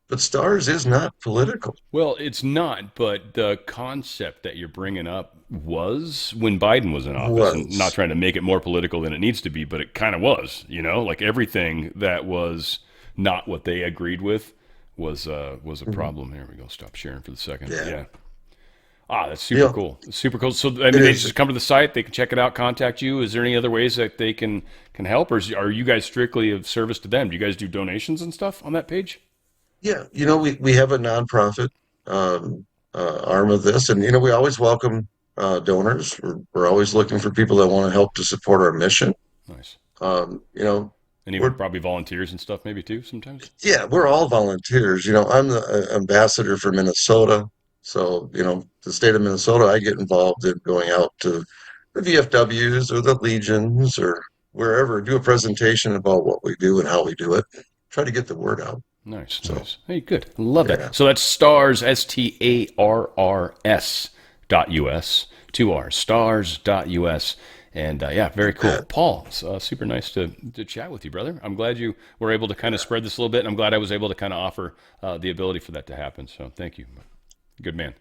Speaker 16: But STARS is not political.
Speaker 2: Well, it's not, but the concept that you're bringing up was when Biden was in office. And not trying to make it more political than it needs to be, but it kind of was, you know, like everything that was not what they agreed with was a problem. Here we go. Stop sharing for the second. Yeah. That's super cool. It's super cool. So, I mean, they just come to the site, they can check it out, contact you. Is there any other ways that they can help, or are you guys strictly of service to them? Do you guys do donations and stuff on that page?
Speaker 16: Yeah, you know, we have a nonprofit arm of this, and you know, we always welcome donors. We're always looking for people that want to help to support our mission.
Speaker 2: Nice.
Speaker 16: You know,
Speaker 2: and even probably volunteers and stuff, maybe too. Sometimes.
Speaker 16: Yeah, we're all volunteers. You know, I'm the ambassador for Minnesota, so you know, the state of Minnesota, I get involved in going out to the VFWs or the Legions or wherever, do a presentation about what we do and how we do it. Try to get the word out.
Speaker 2: Nice. Hey, good. Love that. So that's STARS, STARRS.us, 2 R's, stars.us. And very cool. Paul, it's super nice to chat with you, brother. I'm glad you were able to kind of spread this a little bit, and I'm glad I was able to kind of offer the ability for that to happen. So thank you. Good man.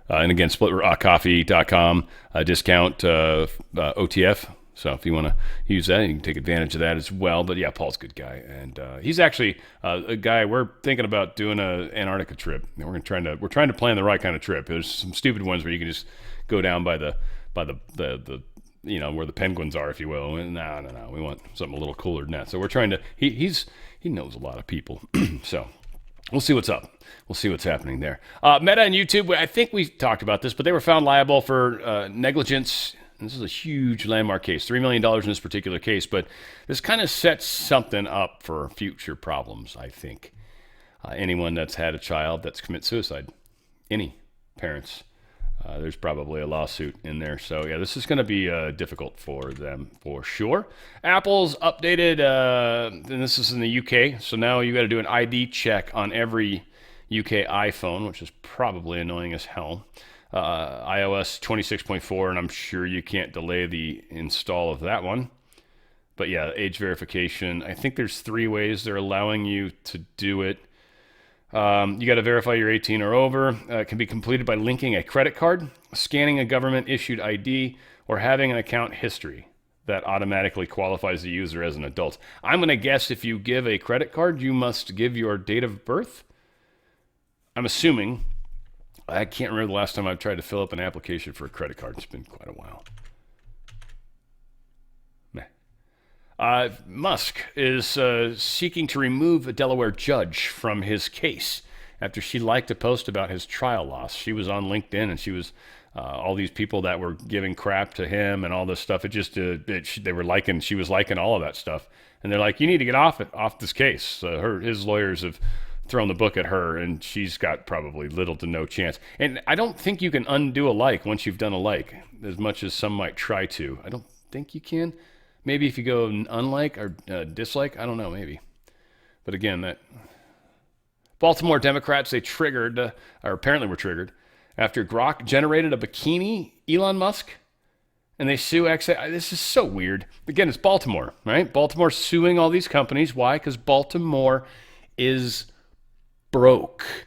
Speaker 2: And again, splitrockcoffee.com, discount OTF. So if you want to use that, you can take advantage of that as well. But yeah, Paul's a good guy, and he's actually a guy we're thinking about doing an Antarctica trip. And we're trying to plan the right kind of trip. There's some stupid ones where you can just go down by the where the penguins are, if you will. And no, we want something a little cooler than that. So we're trying to. He knows a lot of people, so we'll see what's up. We'll see what's happening there. Meta and YouTube. I think we talked about this, but they were found liable for negligence. This is a huge landmark case, $3 million in this particular case, but this kind of sets something up for future problems, I think. Anyone that's had a child that's committed suicide, any parents, there's probably a lawsuit in there. So yeah, this is going to be difficult for them for sure. Apple's updated, and this is in the UK, so now you got to do an ID check on every UK iPhone, which is probably annoying as hell. iOS 26.4, and I'm sure you can't delay the install of that one. But yeah, age verification. I think there's 3 ways they're allowing you to do it. You got to verify you're 18 or over. It can be completed by linking a credit card, scanning a government-issued ID, or having an account history that automatically qualifies the user as an adult. I'm going to guess if you give a credit card, you must give your date of birth. I'm assuming. I can't remember the last time I've tried to fill up an application for a credit card. It's been quite a while. Musk is seeking to remove a Delaware judge from his case after she liked a post about his trial loss. She was on LinkedIn, and she was all these people that were giving crap to him and all this stuff. She was liking all of that stuff, and they're like, you need to get off this case. His lawyers have thrown the book at her, and she's got probably little to no chance. And I don't think you can undo a like once you've done a like, as much as some might try to. I don't think you can. Maybe if you go unlike or dislike, I don't know, maybe. But again, that Baltimore Democrats, they triggered, or apparently were triggered, after Grok generated a bikini Elon Musk, and they sue XA. This is so weird. Again, it's Baltimore, right? Baltimore suing all these companies. Why? Because Baltimore is broke,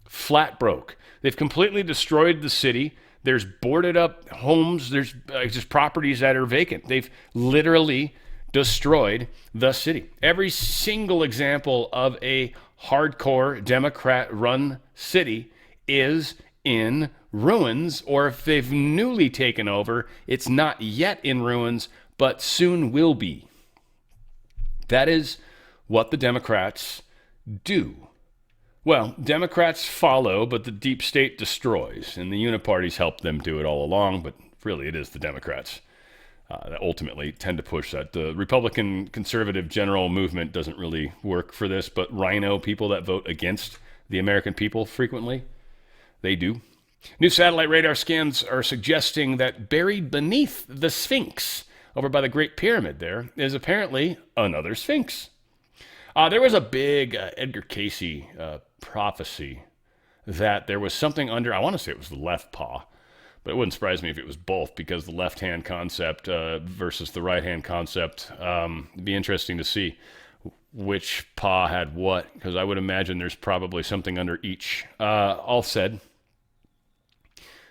Speaker 2: flat broke. They've completely destroyed the city. There's boarded up homes. There's just properties that are vacant. They've literally destroyed the city. Every single example of a hardcore Democrat-run city is in ruins, or if they've newly taken over, it's not yet in ruins, but soon will be. That is what the Democrats do. Well, Democrats follow, but the deep state destroys, and the uniparties help them do it all along, but really it is the Democrats that ultimately tend to push that. The Republican conservative general movement doesn't really work for this, but rhino people that vote against the American people frequently, they do. New satellite radar scans are suggesting that buried beneath the Sphinx over by the Great Pyramid there is apparently another Sphinx. There was a big Edgar Cayce prophecy that there was something under, I want to say it was the left paw, but it wouldn't surprise me if it was both, because the left-hand concept versus the right-hand concept. It'd be interesting to see which paw had what, because I would imagine there's probably something under each. All said,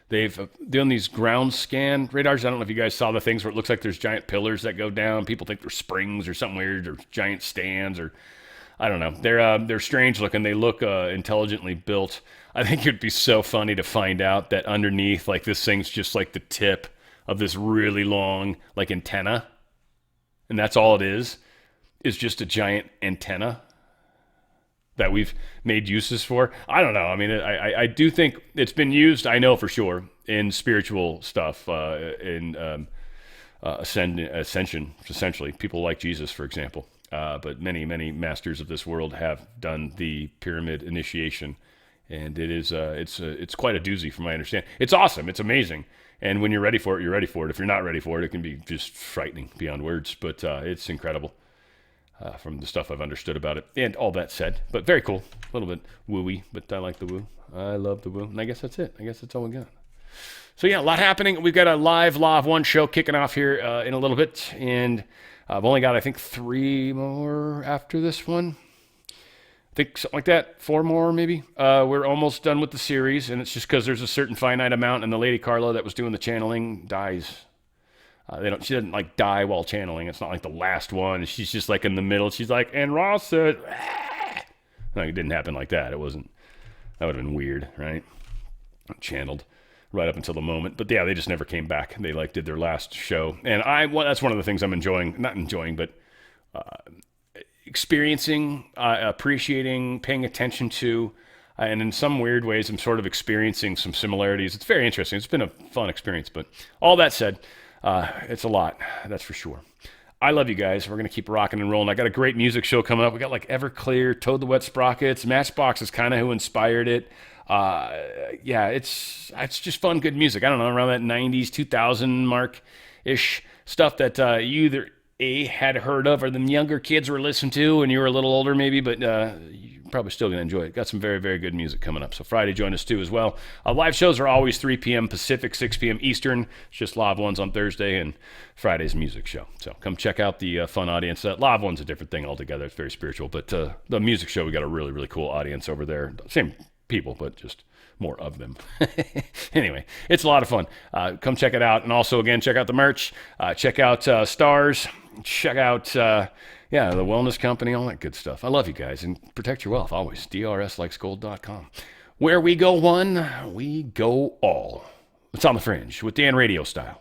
Speaker 2: they've done these ground scan radars. I don't know if you guys saw the things where it looks like there's giant pillars that go down. People think they're springs or something weird, or giant stands, or I don't know. They're strange looking. They look intelligently built. I think it'd be so funny to find out that underneath, like, this thing's just like the tip of this really long, like, antenna, and that's all it is just a giant antenna that we've made uses for. I don't know. I mean, I do think it's been used, I know for sure, in spiritual stuff, in ascension, essentially. People like Jesus, for example. But many, many masters of this world have done the pyramid initiation, and it is it's quite a doozy from my understanding. It's awesome. It's amazing. And when you're ready for it, you're ready for it. If you're not ready for it, it can be just frightening beyond words. But it's incredible from the stuff I've understood about it. And all that said, but very cool. A little bit wooey, but I like the woo. I love the woo. And I guess that's it. I guess that's all we got. So yeah, a lot happening. We've got a live Law of One show kicking off here in a little bit, and I've only got, I think, 3 more after this one. I think something like that. 4 more, maybe. We're almost done with the series, and it's just because there's a certain finite amount, and the lady Carla that was doing the channeling dies. She doesn't like die while channeling. It's not like the last one. She's just like in the middle. She's like, and Ross said, no, it didn't happen like that. It wasn't. That would have been weird, right? Channeled right up until the moment. But yeah, they just never came back. They like did their last show. And that's one of the things I'm enjoying, not enjoying, but experiencing, appreciating, paying attention to. And in some weird ways, I'm sort of experiencing some similarities. It's very interesting. It's been a fun experience. But all that said, it's a lot, that's for sure. I love you guys. We're going to keep rocking and rolling. I got a great music show coming up. We got like Everclear, Toad the Wet Sprockets. Matchbox is kind of who inspired it. Yeah, it's just fun, good music. I don't know, around that 90s, 2000 mark-ish stuff that you either had heard of or the younger kids were listening to and you were a little older maybe, but you're probably still going to enjoy it. Got some very, very good music coming up. So Friday, join us too as well. Live shows are always 3 p.m. Pacific, 6 p.m. Eastern. It's just live ones on Thursday and Friday's music show. So come check out the fun audience. Live one's a different thing altogether. It's very spiritual. But the music show, we got a really, really cool audience over there. Same people, but just more of them. Anyway, it's a lot of fun. Come check it out. And also, again, check out the merch. Check out Stars. Check out, the wellness company, all that good stuff. I love you guys. And protect your wealth always. DRSlikesgold.com. Where we go one, we go all. It's on the Fringe with Dan Radio Style.